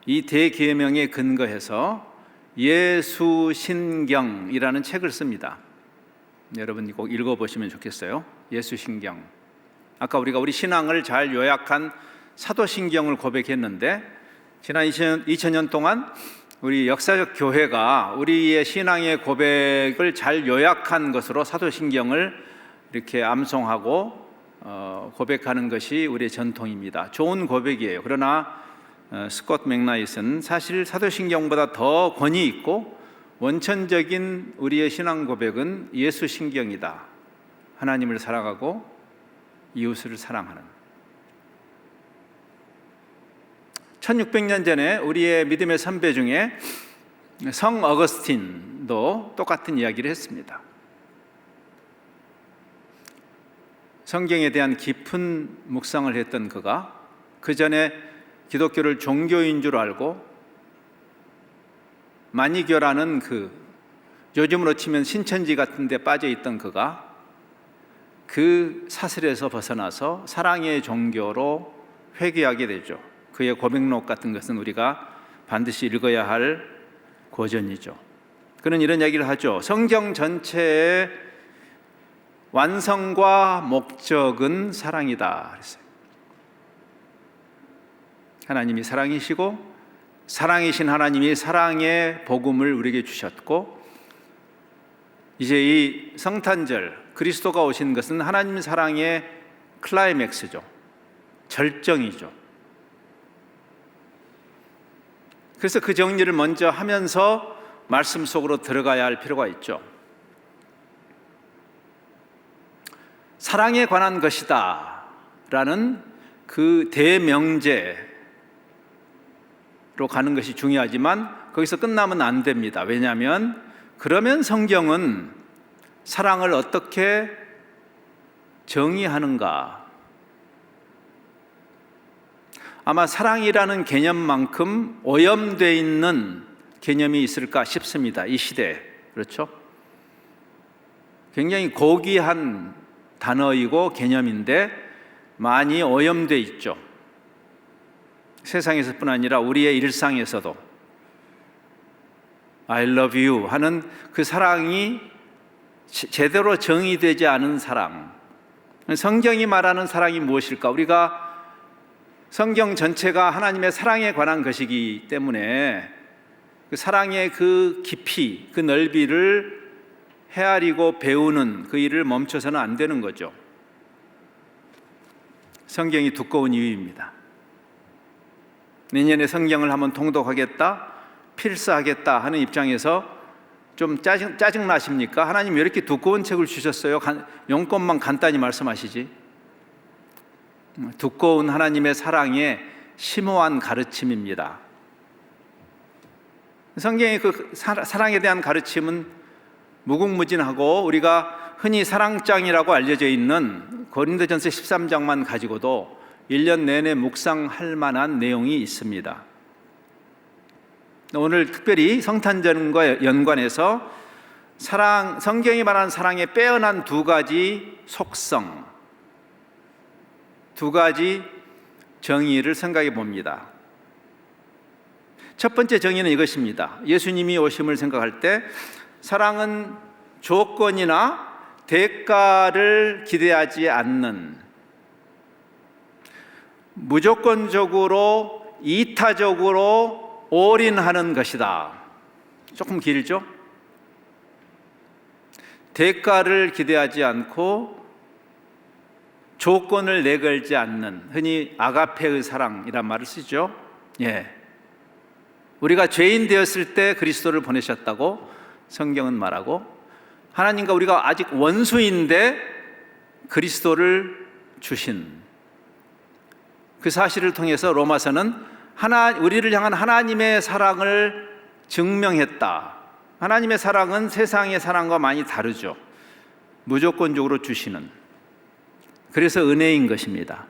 [SPEAKER 7] 이 대계명에 근거해서 예수신경이라는 책을 씁니다. 여러분이 꼭 읽어보시면 좋겠어요. 예수신경. 아까 우리 신앙을 잘 요약한 사도신경을 고백했는데, 지난 2000년 동안 우리 역사적 교회가 우리의 신앙의 고백을 잘 요약한 것으로 사도신경을 이렇게 암송하고 고백하는 것이 우리의 전통입니다. 좋은 고백이에요. 그러나 스콧 맥나잇은 사실 사도신경보다 더 권위 있고 원천적인 우리의 신앙 고백은 예수신경이다. 하나님을 사랑하고 이웃을 사랑하는. 1600년 전에 우리의 믿음의 선배 중에 성 어거스틴도 똑같은 이야기를 했습니다. 성경에 대한 깊은 묵상을 했던 그가 그 전에 기독교를 종교인 줄 알고 마니교라는 요즘으로 치면 신천지 같은 데 빠져 있던 그가 그 사슬에서 벗어나서 사랑의 종교로 회귀하게 되죠. 그의 고백록 같은 것은 우리가 반드시 읽어야 할 고전이죠. 그는 이런 이야기를 하죠. 성경 전체의 완성과 목적은 사랑이다 그랬어요. 하나님이 사랑이시고 사랑이신 하나님이 사랑의 복음을 우리에게 주셨고, 이제 이 성탄절 그리스도가 오신 것은 하나님 사랑의 클라이맥스죠. 절정이죠. 그래서 그 정리를 먼저 하면서 말씀 속으로 들어가야 할 필요가 있죠. 사랑에 관한 것이다 라는 그 대명제로 가는 것이 중요하지만 거기서 끝나면 안 됩니다. 왜냐하면 그러면 성경은 사랑을 어떻게 정의하는가? 아마 사랑이라는 개념만큼 오염되어 있는 개념이 있을까 싶습니다. 이 시대에. 그렇죠? 굉장히 고귀한 단어이고 개념인데 많이 오염되어 있죠. 세상에서뿐 아니라 우리의 일상에서도 I love you 하는 그 사랑이 제대로 정의되지 않은 사랑. 성경이 말하는 사랑이 무엇일까? 우리가 성경 전체가 하나님의 사랑에 관한 것이기 때문에 그 사랑의 그 깊이, 그 넓이를 헤아리고 배우는 그 일을 멈춰서는 안 되는 거죠. 성경이 두꺼운 이유입니다. 내년에 성경을 한번 통독하겠다, 필사하겠다 하는 입장에서 좀 짜증 나십니까? 하나님 왜 이렇게 두꺼운 책을 주셨어요? 용건만 간단히 말씀하시지. 두꺼운 하나님의 사랑의 심오한 가르침입니다. 성경의 그 사랑에 대한 가르침은 무궁무진하고 우리가 흔히 사랑장이라고 알려져 있는 고린도전서 13장만 가지고도 1년 내내 묵상할 만한 내용이 있습니다. 오늘 특별히 성탄절과 연관해서 성경이 말하는 사랑의 빼어난 두 가지 속성, 두 가지 정의를 생각해 봅니다. 첫 번째 정의는 이것입니다. 예수님이 오심을 생각할 때 사랑은 조건이나 대가를 기대하지 않는, 무조건적으로 이타적으로 올인하는 것이다. 조금 길죠? 대가를 기대하지 않고 조건을 내걸지 않는, 흔히 아가페의 사랑이란 말을 쓰죠. 예. 우리가 죄인 되었을 때 그리스도를 보내셨다고 성경은 말하고, 하나님과 우리가 아직 원수인데 그리스도를 주신 그 사실을 통해서 로마서는 우리를 향한 하나님의 사랑을 증명했다. 하나님의 사랑은 세상의 사랑과 많이 다르죠. 무조건적으로 주시는, 그래서 은혜인 것입니다.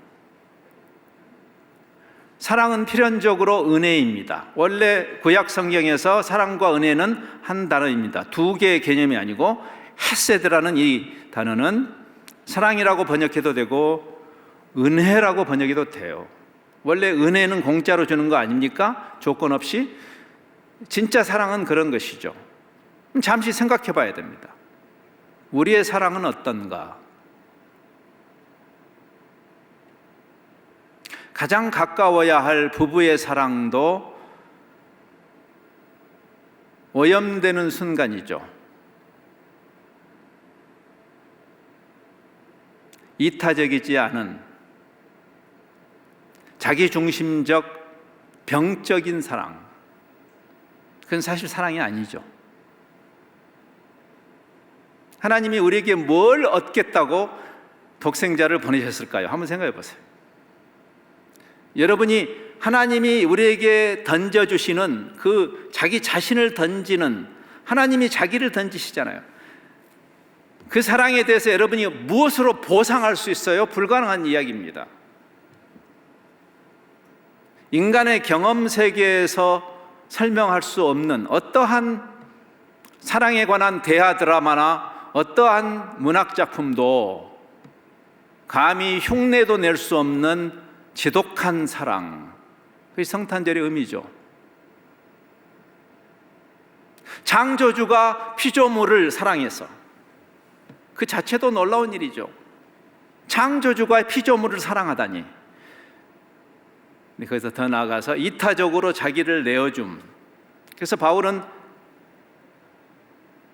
[SPEAKER 7] 사랑은 필연적으로 은혜입니다. 원래 구약 성경에서 사랑과 은혜는 한 단어입니다. 두 개의 개념이 아니고 헤세드라는 이 단어는 사랑이라고 번역해도 되고 은혜라고 번역해도 돼요. 원래 은혜는 공짜로 주는 거 아닙니까? 조건 없이. 진짜 사랑은 그런 것이죠. 잠시 생각해 봐야 됩니다. 우리의 사랑은 어떤가? 가장 가까워야 할 부부의 사랑도 오염되는 순간이죠. 이타적이지 않은 자기중심적 병적인 사랑, 그건 사실 사랑이 아니죠. 하나님이 우리에게 뭘 얻겠다고 독생자를 보내셨을까요? 한번 생각해 보세요. 여러분이 하나님이 우리에게 던져주시는 그 자기 자신을 던지는, 하나님이 자기를 던지시잖아요. 그 사랑에 대해서 여러분이 무엇으로 보상할 수 있어요? 불가능한 이야기입니다. 인간의 경험 세계에서 설명할 수 없는 어떠한 사랑에 관한 대하 드라마나 어떠한 문학 작품도 감히 흉내도 낼 수 없는 지독한 사랑, 그게 성탄절의 의미죠. 창조주가 피조물을 사랑해서, 그 자체도 놀라운 일이죠. 창조주가 피조물을 사랑하다니. 거기서 더 나아가서 이타적으로 자기를 내어줌. 그래서 바울은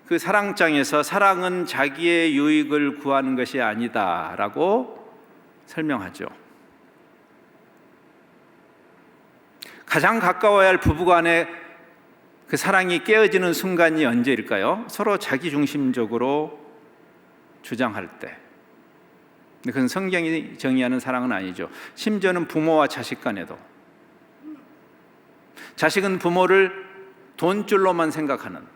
[SPEAKER 7] 그 사랑장에서 사랑은 자기의 유익을 구하는 것이 아니다라고 설명하죠. 가장 가까워야 할 부부간의 그 사랑이 깨어지는 순간이 언제일까요? 서로 자기중심적으로 주장할 때. 그건 성경이 정의하는 사랑은 아니죠. 심지어는 부모와 자식 간에도. 자식은 부모를 돈줄로만 생각하는,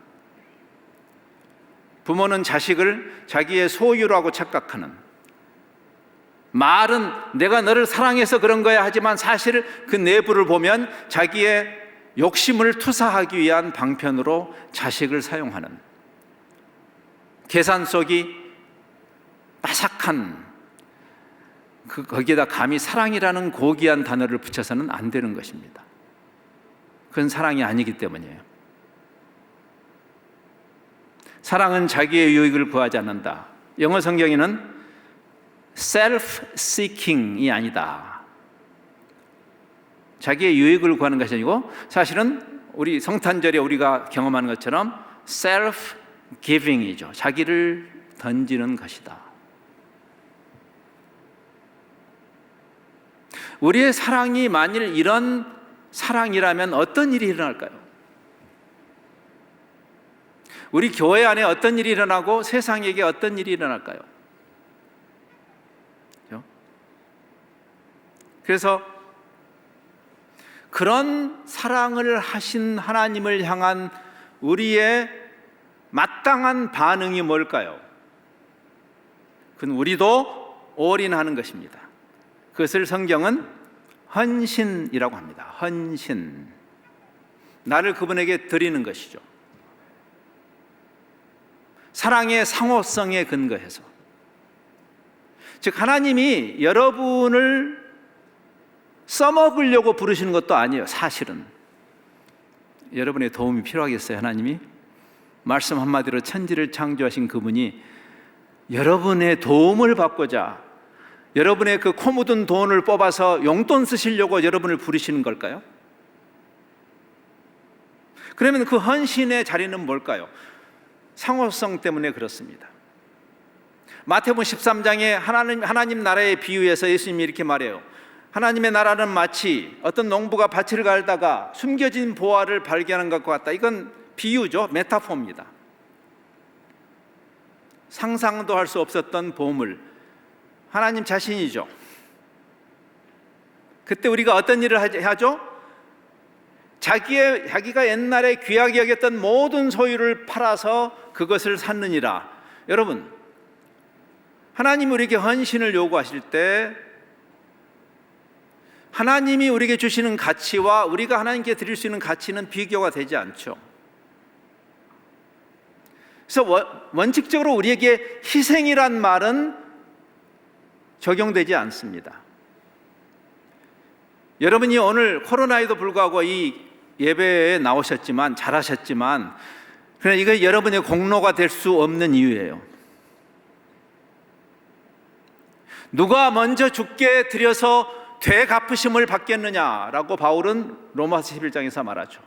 [SPEAKER 7] 부모는 자식을 자기의 소유라고 착각하는, 말은 내가 너를 사랑해서 그런 거야 하지만 사실 그 내부를 보면 자기의 욕심을 투사하기 위한 방편으로 자식을 사용하는, 계산 속이 바삭한, 거기에다 감히 사랑이라는 고귀한 단어를 붙여서는 안 되는 것입니다. 그건 사랑이 아니기 때문이에요. 사랑은 자기의 유익을 구하지 않는다. 영어 성경에는 self-seeking이 아니다. 자기의 유익을 구하는 것이 아니고 사실은 우리 성탄절에 우리가 경험하는 것처럼 self-giving이죠. 자기를 던지는 것이다. 우리의 사랑이 만일 이런 사랑이라면 어떤 일이 일어날까요? 우리 교회 안에 어떤 일이 일어나고 세상에게 어떤 일이 일어날까요? 그래서 그런 사랑을 하신 하나님을 향한 우리의 마땅한 반응이 뭘까요? 그건 우리도 올인하는 것입니다. 그것을 성경은 헌신이라고 합니다. 헌신. 나를 그분에게 드리는 것이죠. 사랑의 상호성에 근거해서. 즉 하나님이 여러분을 써먹으려고 부르시는 것도 아니에요. 사실은 여러분의 도움이 필요하겠어요. 하나님이 말씀 한마디로 천지를 창조하신 그분이 여러분의 도움을 받고자 여러분의 그 코 묻은 돈을 뽑아서 용돈 쓰시려고 여러분을 부르시는 걸까요? 그러면 그 헌신의 자리는 뭘까요? 상호성 때문에 그렇습니다. 마태복음 13장에 하나님 나라의 비유에서 예수님이 이렇게 말해요. 하나님의 나라는 마치 어떤 농부가 밭을 갈다가 숨겨진 보화를 발견한 것과 같다. 이건 비유죠. 메타포입니다. 상상도 할 수 없었던 보물, 하나님 자신이죠. 그때 우리가 어떤 일을 하죠? 자기가 옛날에 귀하게 여겼던 모든 소유를 팔아서 그것을 샀느니라. 여러분, 하나님이 우리에게 헌신을 요구하실 때 하나님이 우리에게 주시는 가치와 우리가 하나님께 드릴 수 있는 가치는 비교가 되지 않죠. 그래서 원칙적으로 우리에게 희생이란 말은 적용되지 않습니다. 여러분이 오늘 코로나에도 불구하고 이 예배에 나오셨지만 잘하셨지만 그러나 이거 여러분의 공로가 될 수 없는 이유예요. 누가 먼저 죽게 드려서 되갚으심을 받겠느냐라고 바울은 로마서 11장에서 말하죠.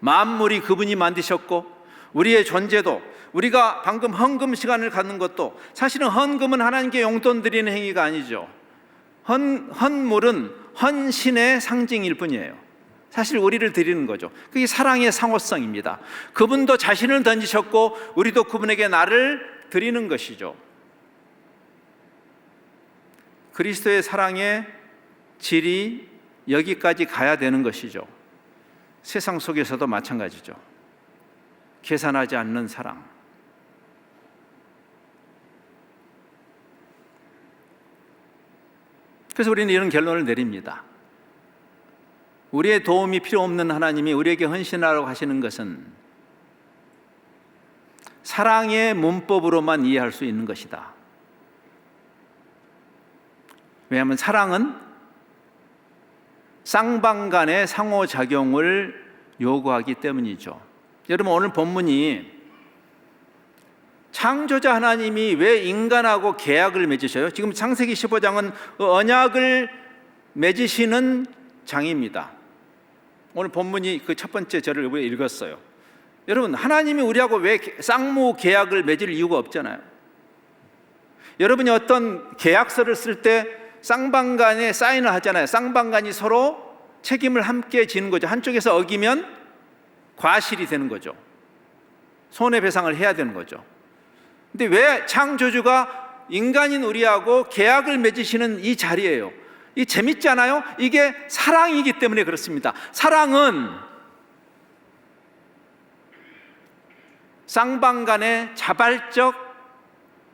[SPEAKER 7] 만물이 그분이 만드셨고 우리의 존재도, 우리가 방금 헌금 시간을 갖는 것도 사실은 헌금은 하나님께 용돈 드리는 행위가 아니죠. 헌물은 헌신의 상징일 뿐이에요. 사실 우리를 드리는 거죠. 그게 사랑의 상호성입니다. 그분도 자신을 던지셨고 우리도 그분에게 나를 드리는 것이죠. 그리스도의 사랑의 질이 여기까지 가야 되는 것이죠. 세상 속에서도 마찬가지죠. 계산하지 않는 사랑. 그래서 우리는 이런 결론을 내립니다. 우리의 도움이 필요 없는 하나님이 우리에게 헌신하라고 하시는 것은 사랑의 문법으로만 이해할 수 있는 것이다. 왜냐하면 사랑은 쌍방간의 상호작용을 요구하기 때문이죠. 여러분, 오늘 본문이 창조자 하나님이 왜 인간하고 계약을 맺으셔요? 지금 창세기 15장은 언약을 맺으시는 장입니다. 오늘 본문이 그 첫 번째 절을 우리가 읽었어요. 여러분, 하나님이 우리하고 왜 쌍무 계약을 맺을 이유가 없잖아요. 여러분이 어떤 계약서를 쓸 때 쌍방간에 사인을 하잖아요. 쌍방간이 서로 책임을 함께 지는 거죠. 한쪽에서 어기면 과실이 되는 거죠. 손해배상을 해야 되는 거죠. 근데 왜 창조주가 인간인 우리하고 계약을 맺으시는 이 자리예요? 이 재밌지 않아요? 이게 사랑이기 때문에 그렇습니다. 사랑은 쌍방간의 자발적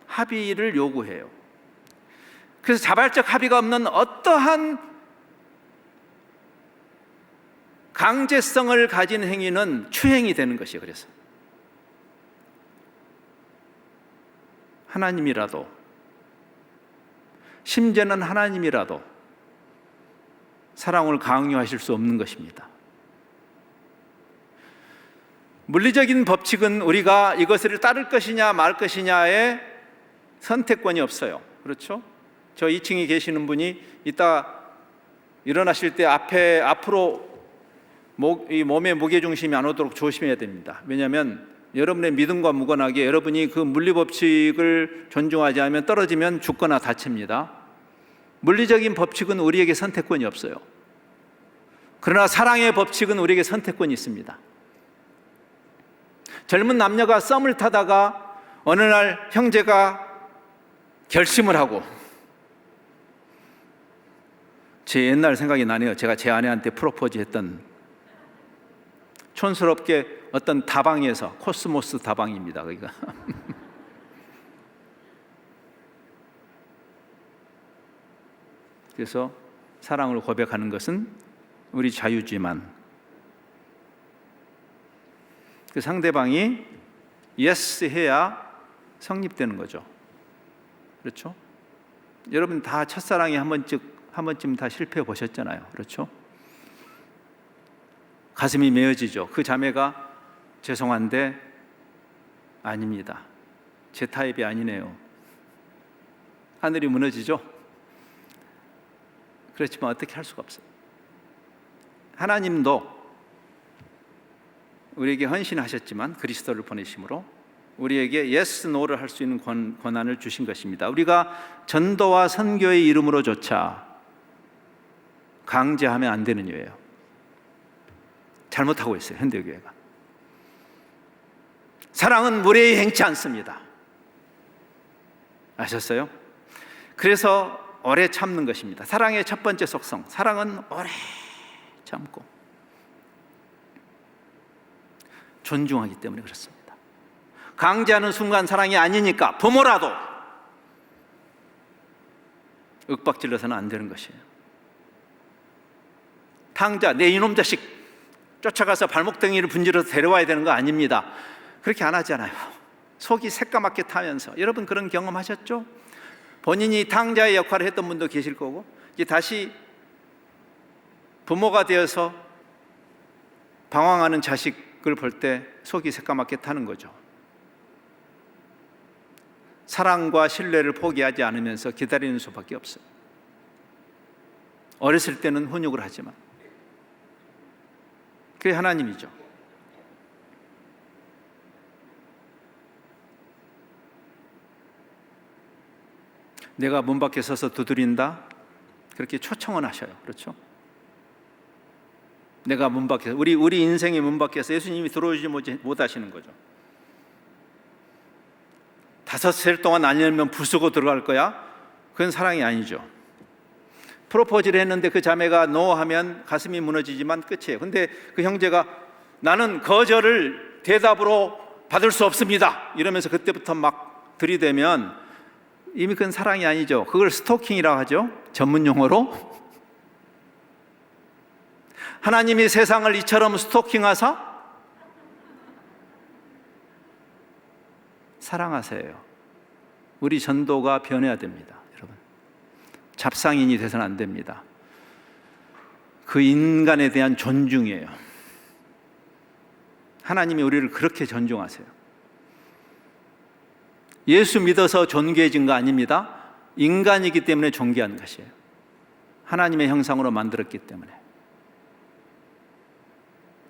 [SPEAKER 7] 합의를 요구해요. 그래서 자발적 합의가 없는 어떠한 강제성을 가진 행위는 추행이 되는 것이에요. 그래서 하나님이라도, 심지어는 하나님이라도 사랑을 강요하실 수 없는 것입니다. 물리적인 법칙은 우리가 이것을 따를 것이냐 말 것이냐의 선택권이 없어요. 그렇죠? 저 2층에 계시는 분이 이따 일어나실 때 앞으로 이 몸의 무게중심이 안 오도록 조심해야 됩니다. 왜냐하면 여러분의 믿음과 무관하게 여러분이 그 물리법칙을 존중하지 않으면 떨어지면 죽거나 다칩니다. 물리적인 법칙은 우리에게 선택권이 없어요. 그러나 사랑의 법칙은 우리에게 선택권이 있습니다. 젊은 남녀가 썸을 타다가 어느 날 형제가 결심을 하고, 제 옛날 생각이 나네요. 제가 제 아내한테 프로포즈 했던, 촌스럽게 어떤 다방에서, 코스모스 다방입니다. 거기가. 그래서 사랑을 고백하는 것은 우리 자유지만 그 상대방이 예스 해야 성립되는 거죠. 그렇죠? 여러분 다 첫사랑에 한 번쯤 다 실패해 보셨잖아요. 그렇죠? 가슴이 메어지죠. 그 자매가 죄송한데 아닙니다. 제 타입이 아니네요. 하늘이 무너지죠. 그렇지만 어떻게 할 수가 없어요. 하나님도 우리에게 헌신하셨지만 그리스도를 보내심으로 우리에게 yes, no를 할 수 있는 권한을 주신 것입니다. 우리가 전도와 선교의 이름으로조차 강제하면 안 되는 이유예요. 잘못하고 있어요, 현대교회가. 사랑은 무례히 행치 않습니다. 아셨어요? 그래서 오래 참는 것입니다. 사랑의 첫 번째 속성, 사랑은 오래 참고 존중하기 때문에 그렇습니다. 강제하는 순간 사랑이 아니니까 부모라도 윽박질러서는 안 되는 것이에요. 탕자, 내 이놈 자식 쫓아가서 발목덩이를 분질러서 데려와야 되는 거 아닙니다. 그렇게 안 하잖아요. 속이 새까맣게 타면서. 여러분 그런 경험하셨죠? 본인이 탕자의 역할을 했던 분도 계실 거고, 이제 다시 부모가 되어서 방황하는 자식을 볼 때 속이 새까맣게 타는 거죠. 사랑과 신뢰를 포기하지 않으면서 기다리는 수밖에 없어요. 어렸을 때는 훈육을 하지만 그게 하나님이죠. 내가 문 밖에 서서 두드린다, 그렇게 초청은 하셔요. 그렇죠? 내가 문 밖에서, 우리 인생의 문 밖에서 예수님이 들어오지 못하시는 거죠. 5살 동안 안 열면 부수고 들어갈 거야? 그건 사랑이 아니죠. 프로포즈를 했는데 그 자매가 노 하면 가슴이 무너지지만 끝이에요. 근데 그 형제가 나는 거절을 대답으로 받을 수 없습니다 이러면서 그때부터 막 들이대면 이미 그건 사랑이 아니죠. 그걸 스토킹이라고 하죠, 전문 용어로. 하나님이 세상을 이처럼 스토킹하사 사랑하세요. 우리 전도가 변해야 됩니다, 여러분. 잡상인이 돼서는 안 됩니다. 그 인간에 대한 존중이에요. 하나님이 우리를 그렇게 존중하세요. 예수 믿어서 존귀해진 거 아닙니다. 인간이기 때문에 존귀한 것이에요. 하나님의 형상으로 만들었기 때문에.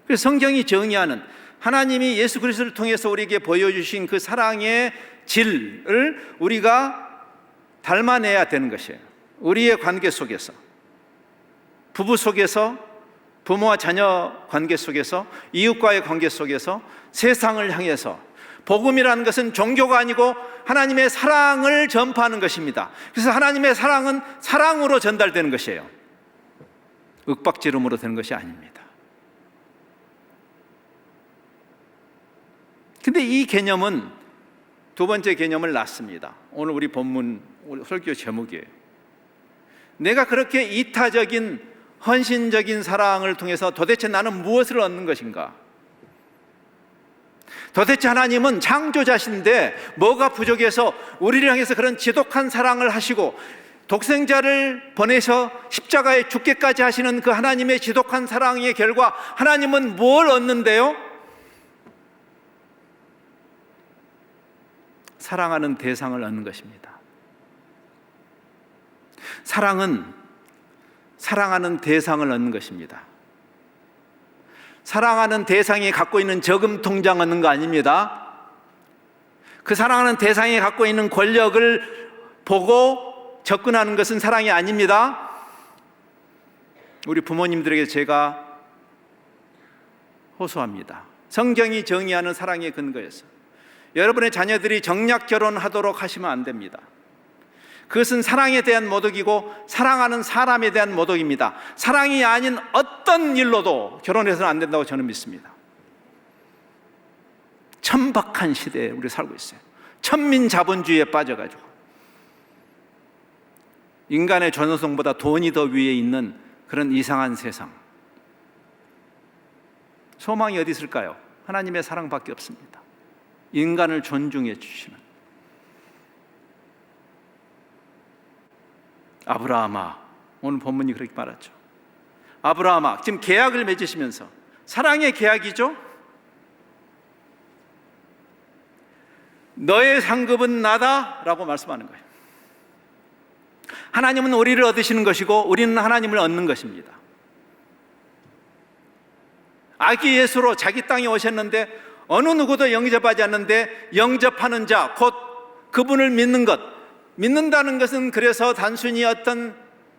[SPEAKER 7] 그래서 성경이 정의하는, 하나님이 예수 그리스도를 통해서 우리에게 보여주신 그 사랑의 질을 우리가 닮아내야 되는 것이에요. 우리의 관계 속에서, 부부 속에서, 부모와 자녀 관계 속에서, 이웃과의 관계 속에서, 세상을 향해서. 복음이라는 것은 종교가 아니고 하나님의 사랑을 전파하는 것입니다. 그래서 하나님의 사랑은 사랑으로 전달되는 것이에요. 윽박지름으로 되는 것이 아닙니다. 근데 이 개념은 두 번째 개념을 낳습니다. 오늘 우리 본문, 우리 설교 제목이에요. 내가 그렇게 이타적인 헌신적인 사랑을 통해서 도대체 나는 무엇을 얻는 것인가? 도대체 하나님은 창조자신데 뭐가 부족해서 우리를 향해서 그런 지독한 사랑을 하시고 독생자를 보내서 십자가에 죽게까지 하시는 그 하나님의 지독한 사랑의 결과 하나님은 뭘 얻는데요? 사랑하는 대상을 얻는 것입니다. 사랑은 사랑하는 대상을 얻는 것입니다. 사랑하는 대상이 갖고 있는 저금 통장 얻는 거 아닙니다. 그 사랑하는 대상이 갖고 있는 권력을 보고 접근하는 것은 사랑이 아닙니다. 우리 부모님들에게 제가 호소합니다. 성경이 정의하는 사랑의 근거에서 여러분의 자녀들이 정략 결혼하도록 하시면 안 됩니다. 그것은 사랑에 대한 모독이고 사랑하는 사람에 대한 모독입니다. 사랑이 아닌 어떤 일로도 결혼해서는 안 된다고 저는 믿습니다. 천박한 시대에 우리 살고 있어요. 천민자본주의에 빠져가지고 인간의 존엄성보다 돈이 더 위에 있는 그런 이상한 세상. 소망이 어디 있을까요? 하나님의 사랑밖에 없습니다. 인간을 존중해 주시는. 아브라함아, 오늘 본문이 그렇게 말하죠. 아브라함아, 지금 계약을 맺으시면서 사랑의 계약이죠. 너의 상급은 나다 라고 말씀하는 거예요. 하나님은 우리를 얻으시는 것이고 우리는 하나님을 얻는 것입니다. 아기 예수로 자기 땅에 오셨는데 어느 누구도 영접하지 않는데 영접하는 자, 곧 그분을 믿는 것. 믿는다는 것은 그래서 단순히 어떤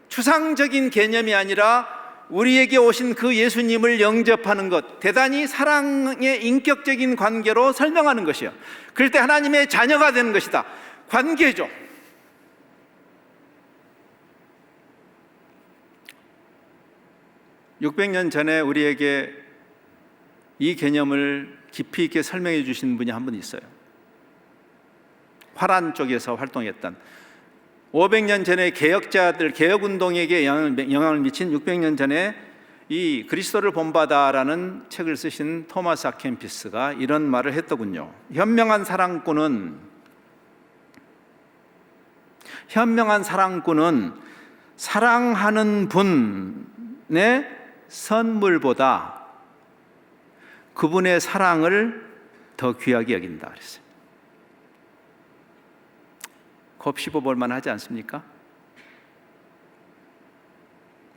[SPEAKER 7] 추상적인 개념이 아니라 우리에게 오신 그 예수님을 영접하는 것, 대단히 사랑의 인격적인 관계로 설명하는 것이요. 그럴 때 하나님의 자녀가 되는 것이다. 관계죠. (600년) 전에 우리에게 이 개념을 깊이 있게 설명해 주신 분이 한 분 있어요. 화란 쪽에서 활동했던 500년 전에 개혁자들, 개혁운동에게 영향을 미친 600년 전에 이 그리스도를 본받아라는 책을 쓰신 토마스 아켄피스가 이런 말을 했더군요. 현명한 사랑꾼은 사랑하는 분의 선물보다 그분의 사랑을 더 귀하게 여긴다 그랬어요. 곱씹어 볼 만하지 않습니까?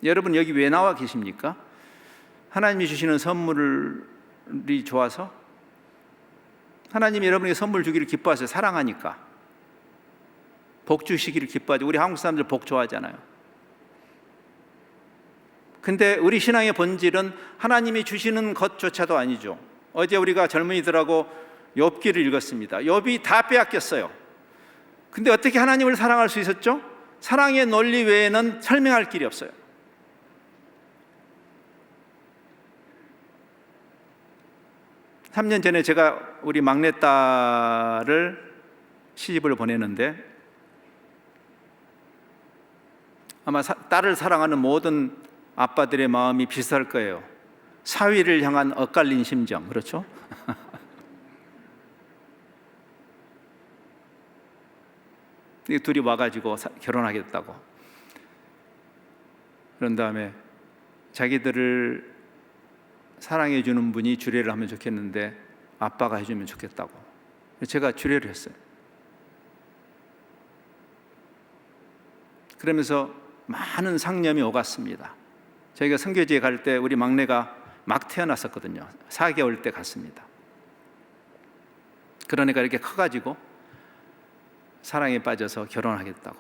[SPEAKER 7] 여러분 여기 왜 나와 계십니까? 하나님이 주시는 선물이 좋아서? 하나님이 여러분에게 선물 주기를 기뻐하세요. 사랑하니까. 복 주시기를 기뻐하죠. 우리 한국 사람들 복 좋아하잖아요. 근데 우리 신앙의 본질은 하나님이 주시는 것조차도 아니죠. 어제 우리가 젊은이들하고 욥기를 읽었습니다. 욥이 다 빼앗겼어요. 근데 어떻게 하나님을 사랑할 수 있었죠? 사랑의 논리 외에는 설명할 길이 없어요. 삼 년 전에 제가 우리 막내딸을 시집을 보내는데 아마 딸을 사랑하는 모든 아빠들의 마음이 비슷할 거예요. 사위를 향한 엇갈린 심정, 그렇죠? 둘이 와가지고 결혼하겠다고. 그런 다음에 자기들을 사랑해 주는 분이 주례를 하면 좋겠는데 아빠가 해주면 좋겠다고. 제가 주례를 했어요. 그러면서 많은 상념이 오갔습니다. 저희가 선교지에 갈 때 우리 막내가 막 태어났었거든요. 4개월 때 갔습니다. 그러니까 이렇게 커가지고 사랑에 빠져서 결혼하겠다고.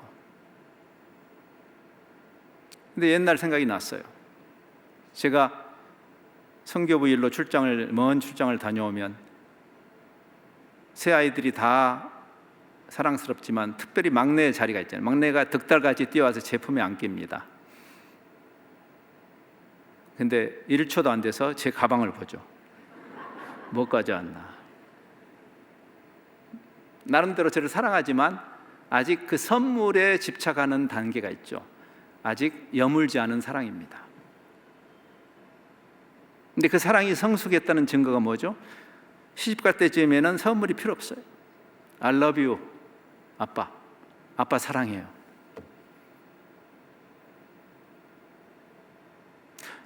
[SPEAKER 7] 근데 옛날 생각이 났어요. 제가 선교부 일로 먼 출장을 다녀오면 새 아이들이 다 사랑스럽지만 특별히 막내의 자리가 있잖아요. 막내가 득달같이 뛰어와서 제 품에 안깁니다. 근데 1초도 안 돼서 제 가방을 보죠. 뭐 가져왔나. 나름대로 저를 사랑하지만 아직 그 선물에 집착하는 단계가 있죠. 아직 여물지 않은 사랑입니다. 근데 그 사랑이 성숙했다는 증거가 뭐죠? 시집갈 때쯤에는 선물이 필요 없어요. I love you, 아빠. 아빠 사랑해요.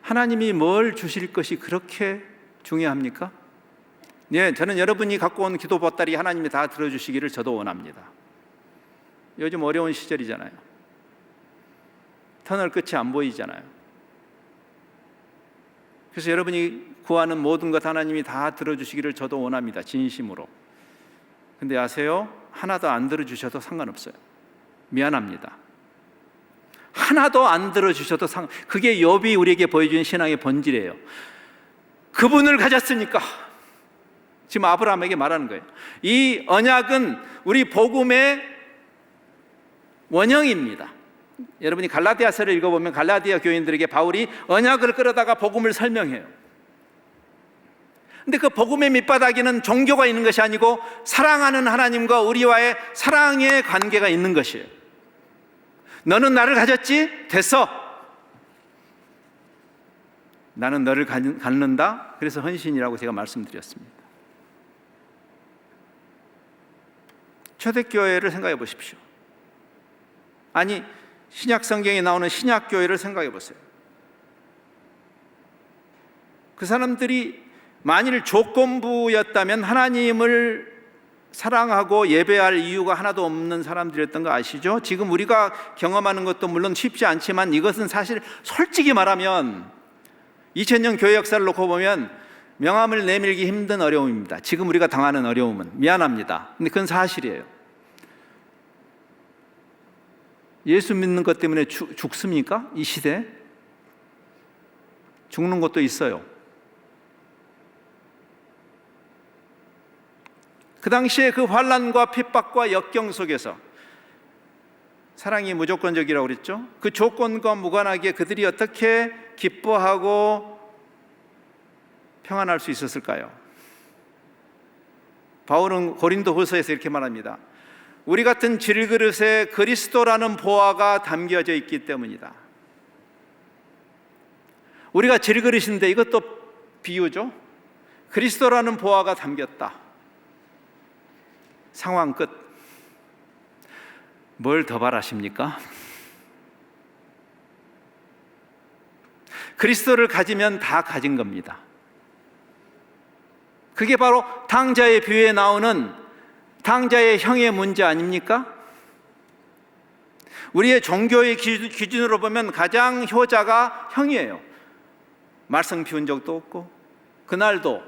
[SPEAKER 7] 하나님이 뭘 주실 것이 그렇게 중요합니까? 네, 저는 여러분이 갖고 온 기도 보따리 하나님이 다 들어주시기를 저도 원합니다. 요즘 어려운 시절이잖아요. 터널 끝이 안 보이잖아요. 그래서 여러분이 구하는 모든 것 하나님이 다 들어주시기를 저도 원합니다. 진심으로. 근데 아세요? 하나도 안 들어주셔도 상관없어요. 미안합니다. 하나도 안 들어주셔도 그게 욥이 우리에게 보여준 신앙의 본질이에요. 그분을 가졌으니까 지금 아브라함에게 말하는 거예요. 이 언약은 우리 복음의 원형입니다. 여러분이 갈라디아서를 읽어보면 갈라디아 교인들에게 바울이 언약을 끌어다가 복음을 설명해요. 근데 그 복음의 밑바닥에는 종교가 있는 것이 아니고 사랑하는 하나님과 우리와의 사랑의 관계가 있는 것이에요. 너는 나를 가졌지? 됐어. 나는 너를 갖는다. 그래서 헌신이라고 제가 말씀드렸습니다. 초대교회를 생각해 보십시오. 아니, 신약 성경에 나오는 신약교회를 생각해 보세요. 그 사람들이 만일 조건부였다면 하나님을 사랑하고 예배할 이유가 하나도 없는 사람들이었던 거 아시죠? 지금 우리가 경험하는 것도 물론 쉽지 않지만 이것은 사실 솔직히 말하면 2000년 교회 역사를 놓고 보면 명함을 내밀기 힘든 어려움입니다. 지금 우리가 당하는 어려움은. 미안합니다. 근데 그건 사실이에요. 예수 믿는 것 때문에 죽습니까? 이 시대에? 죽는 것도 있어요. 그 당시에 그 환난과 핍박과 역경 속에서 사랑이 무조건적이라고 그랬죠. 그 조건과 무관하게 그들이 어떻게 기뻐하고 평안할 수 있었을까요? 바울은 고린도후서에서 이렇게 말합니다. 우리 같은 질그릇에 그리스도라는 보화가 담겨져 있기 때문이다. 우리가 질그릇인데 이것도 비유죠. 그리스도라는 보화가 담겼다. 상황 끝. 뭘 더 바라십니까? 그리스도를 가지면 다 가진 겁니다. 그게 바로 탕자의 비유에 나오는 탕자의 형의 문제 아닙니까? 우리의 종교의 기준으로 보면 가장 효자가 형이에요. 말썽 피운 적도 없고, 그날도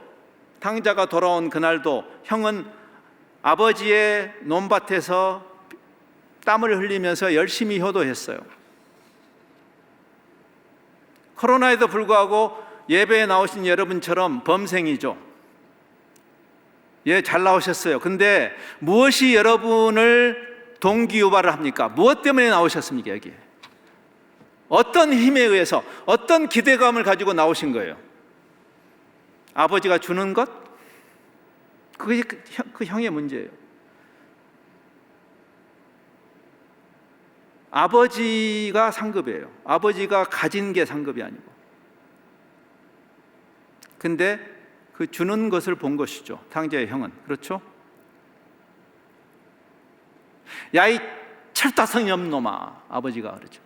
[SPEAKER 7] 탕자가 돌아온 그날도 형은 아버지의 논밭에서 땀을 흘리면서 열심히 효도했어요. 코로나에도 불구하고 예배에 나오신 여러분처럼 범생이죠. 예, 잘 나오셨어요. 근데 무엇이 여러분을 동기유발을 합니까? 무엇 때문에 나오셨습니까, 여기에? 어떤 힘에 의해서, 어떤 기대감을 가지고 나오신 거예요? 아버지가 주는 것? 그게 그 형의 문제예요. 아버지가 상급이에요. 아버지가 가진 게 상급이 아니고. 근데 그 주는 것을 본 것이죠. 탕자의 형은. 그렇죠? 야, 이 철다성이 없는 놈아. 아버지가 그러죠.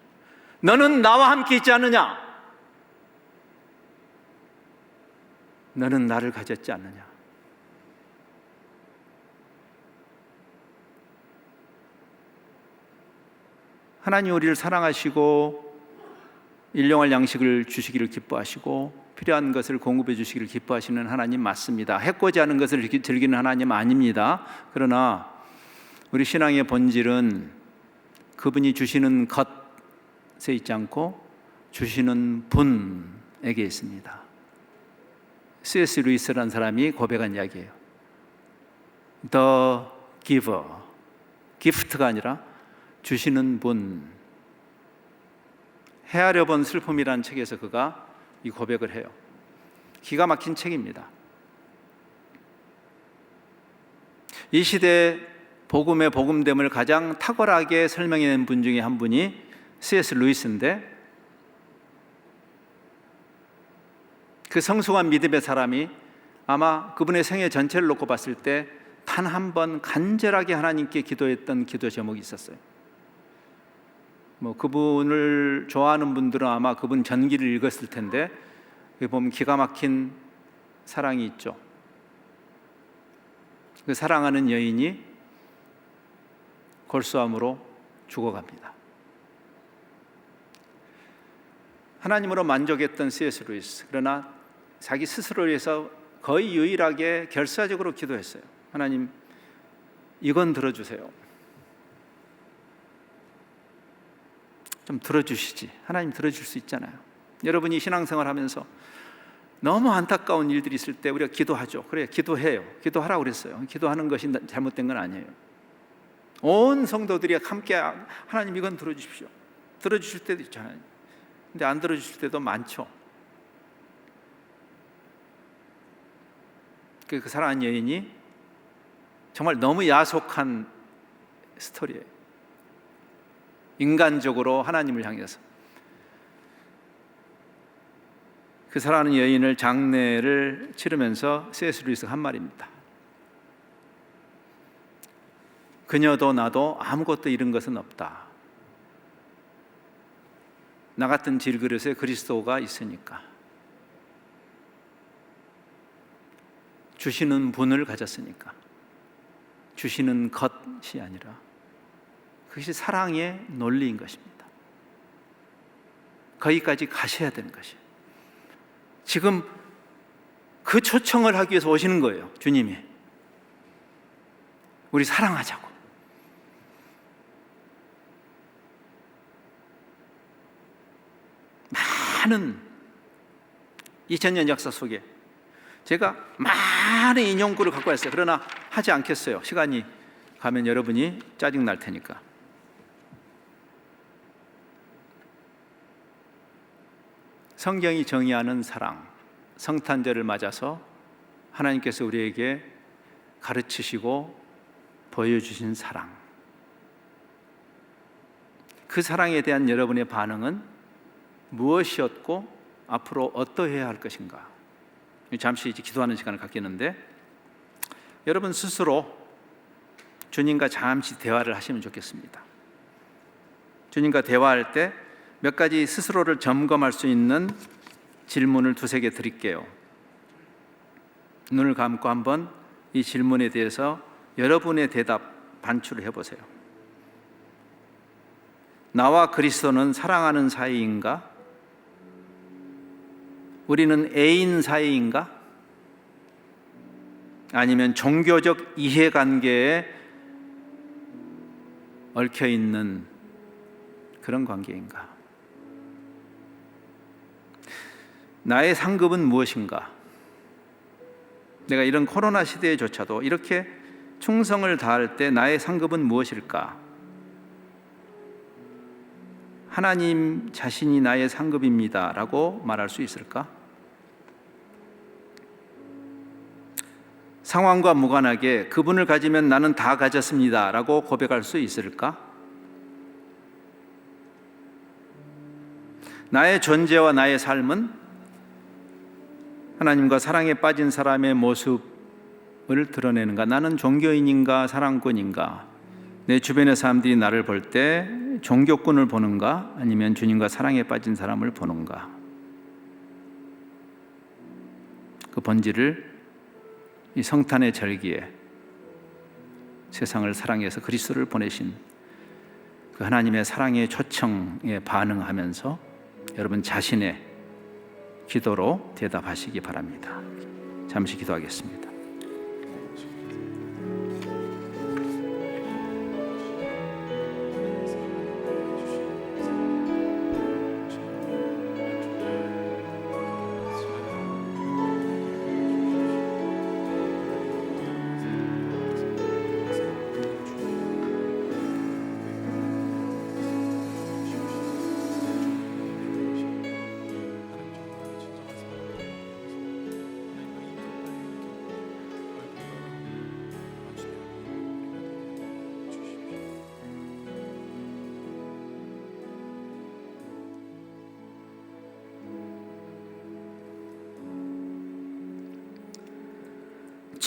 [SPEAKER 7] 너는 나와 함께 있지 않느냐? 너는 나를 가졌지 않느냐? 하나님 우리를 사랑하시고 일용할 양식을 주시기를 기뻐하시고 필요한 것을 공급해 주시기를 기뻐하시는 하나님 맞습니다. 해코지 않은 것을 즐기는 하나님 아닙니다. 그러나 우리 신앙의 본질은 그분이 주시는 것에 있지 않고 주시는 분에게 있습니다. C.S. 루이스라는 사람이 고백한 이야기예요. The giver, 기프트가 아니라 주시는 분. 헤아려 본 슬픔이라는 책에서 그가 이 고백을 해요. 기가 막힌 책입니다. 이 시대 복음의 복음됨을 가장 탁월하게 설명해낸 분 중에 한 분이 C.S. 루이스인데, 그 성숙한 믿음의 사람이 아마 그분의 생애 전체를 놓고 봤을 때 단 한 번 간절하게 하나님께 기도했던 기도 제목이 있었어요. 그분을 좋아하는 분들은 아마 그분 전기를 읽었을 텐데, 거기 보면 기가 막힌 사랑이 있죠. 그 사랑하는 여인이 골수암으로 죽어갑니다. 하나님으로 만족했던 C.S. 루이스, 그러나 자기 스스로를 위해서 거의 유일하게 결사적으로 기도했어요. 하나님, 이건 들어주세요. 좀 들어주시지. 하나님 들어줄 수 있잖아요. 여러분이 신앙생활 하면서 너무 안타까운 일들이 있을 때 우리가 기도하죠. 그래, 기도해요. 기도하라고 그랬어요. 기도하는 것이 잘못된 건 아니에요. 온 성도들이 함께 하나님 이건 들어주십시오. 들어주실 때도 있잖아요. 근데 안 들어주실 때도 많죠. 그 사랑하는 여인이 정말 너무 야속한 스토리예요. 인간적으로 하나님을 향해서 그 사랑하는 여인을 장례를 치르면서 C.S. 루이스가 한 말입니다. 그녀도 나도 아무것도 잃은 것은 없다. 나 같은 질그릇에 그리스도가 있으니까. 주시는 분을 가졌으니까. 주시는 것이 아니라 그것이 사랑의 논리인 것입니다. 거기까지 가셔야 되는 것이에요. 지금 그 초청을 하기 위해서 오시는 거예요. 주님이. 우리 사랑하자고. 많은 2000년 역사 속에 제가 많은 인용구를 갖고 왔어요. 그러나 하지 않겠어요. 시간이 가면 여러분이 짜증 날 테니까. 성경이 정의하는 사랑, 성탄절을 맞아서 하나님께서 우리에게 가르치시고 보여주신 사랑, 그 사랑에 대한 여러분의 반응은 무엇이었고 앞으로 어떠해야 할 것인가? 잠시 이제 기도하는 시간을 갖겠는데, 여러분 스스로 주님과 잠시 대화를 하시면 좋겠습니다. 주님과 대화할 때 몇 가지 스스로를 점검할 수 있는 질문을 두세 개 드릴게요. 눈을 감고 한번 이 질문에 대해서 여러분의 대답 반출을 해보세요. 나와 그리스도는 사랑하는 사이인가? 우리는 애인 사이인가? 아니면 종교적 이해관계에 얽혀있는 그런 관계인가? 나의 상급은 무엇인가? 내가 이런 코로나 시대에조차도 이렇게 충성을 다할 때 나의 상급은 무엇일까? 하나님 자신이 나의 상급입니다 라고 말할 수 있을까? 상황과 무관하게 그분을 가지면 나는 다 가졌습니다 라고 고백할 수 있을까? 나의 존재와 나의 삶은 하나님과 사랑에 빠진 사람의 모습을 드러내는가? 나는 종교인인가 사랑꾼인가? 내 주변의 사람들이 나를 볼 때 종교꾼을 보는가? 아니면 주님과 사랑에 빠진 사람을 보는가? 그 본질을 이 성탄의 절기에 세상을 사랑해서 그리스도를 보내신 그 하나님의 사랑의 초청에 반응하면서 여러분 자신의 기도로 대답하시기 바랍니다. 잠시 기도하겠습니다.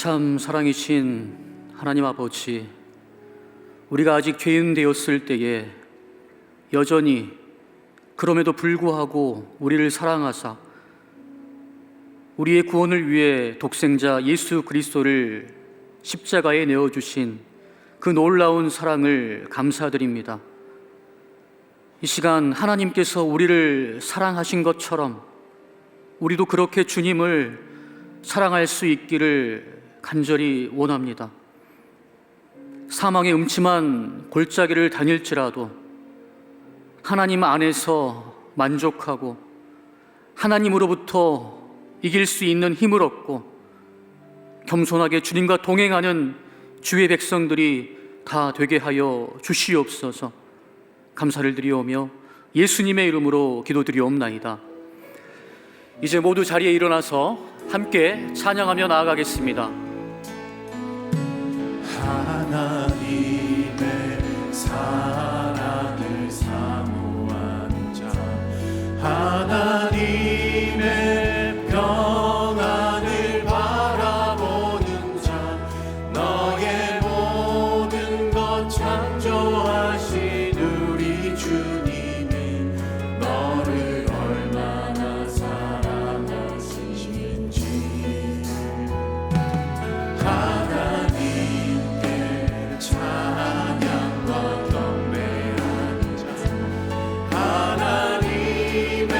[SPEAKER 2] 참 사랑이신 하나님 아버지, 우리가 아직 죄인 되었을 때에 여전히 그럼에도 불구하고 우리를 사랑하사 우리의 구원을 위해 독생자 예수 그리스도를 십자가에 내어주신 그 놀라운 사랑을 감사드립니다. 이 시간 하나님께서 우리를 사랑하신 것처럼 우리도 그렇게 주님을 사랑할 수 있기를 간절히 원합니다. 사망의 음침한 골짜기를 다닐지라도 하나님 안에서 만족하고 하나님으로부터 이길 수 있는 힘을 얻고 겸손하게 주님과 동행하는 주의 백성들이 다 되게 하여 주시옵소서. 감사를 드리오며 예수님의 이름으로 기도드리옵나이다. 이제 모두 자리에 일어나서 함께 찬양하며 나아가겠습니다.
[SPEAKER 1] 하나님의 사랑을 사모하는 자, 하나님의 평안을 바라보는 자, 너의 모든 것 창조하신 우리 주님이 너를 얼마나 사랑하시는지. 하나님께 찬양과 경배하는 자, 하나님의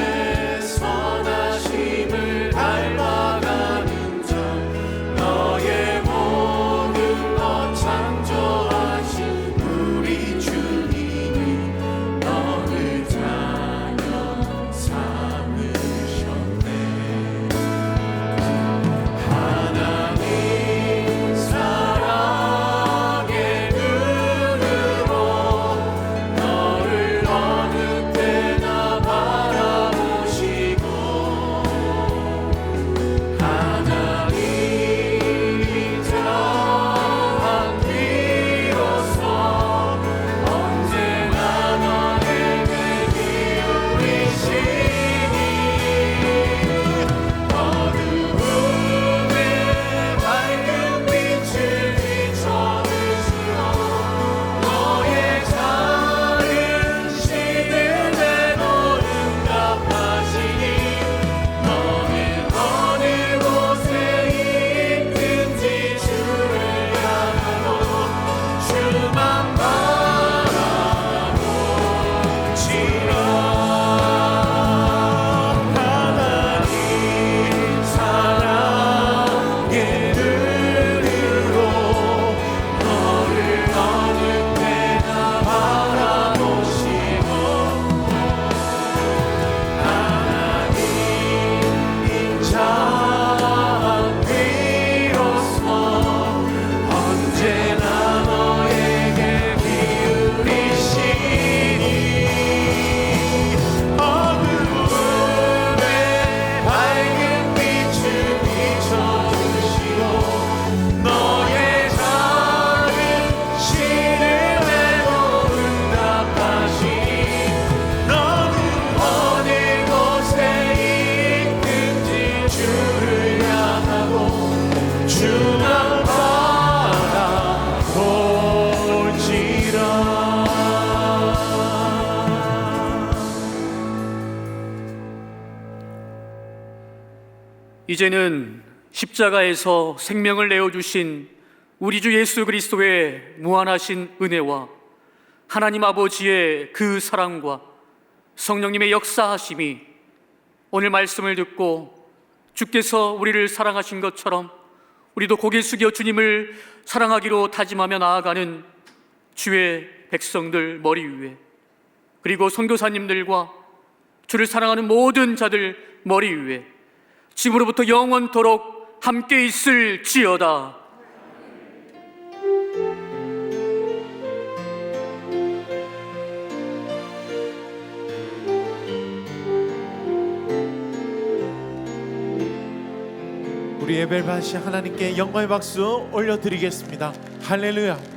[SPEAKER 2] 이제는 십자가에서 생명을 내어주신 우리 주 예수 그리스도의 무한하신 은혜와 하나님 아버지의 그 사랑과 성령님의 역사하심이 오늘 말씀을 듣고 주께서 우리를 사랑하신 것처럼 우리도 고개 숙여 주님을 사랑하기로 다짐하며 나아가는 주의 백성들 머리 위에, 그리고 선교사님들과 주를 사랑하는 모든 자들 머리 위에 지금으로부터 영원토록 함께 있을지어다.
[SPEAKER 1] 우리 예배를 받으신 하나님께 영광의 박수 올려드리겠습니다. 할렐루야.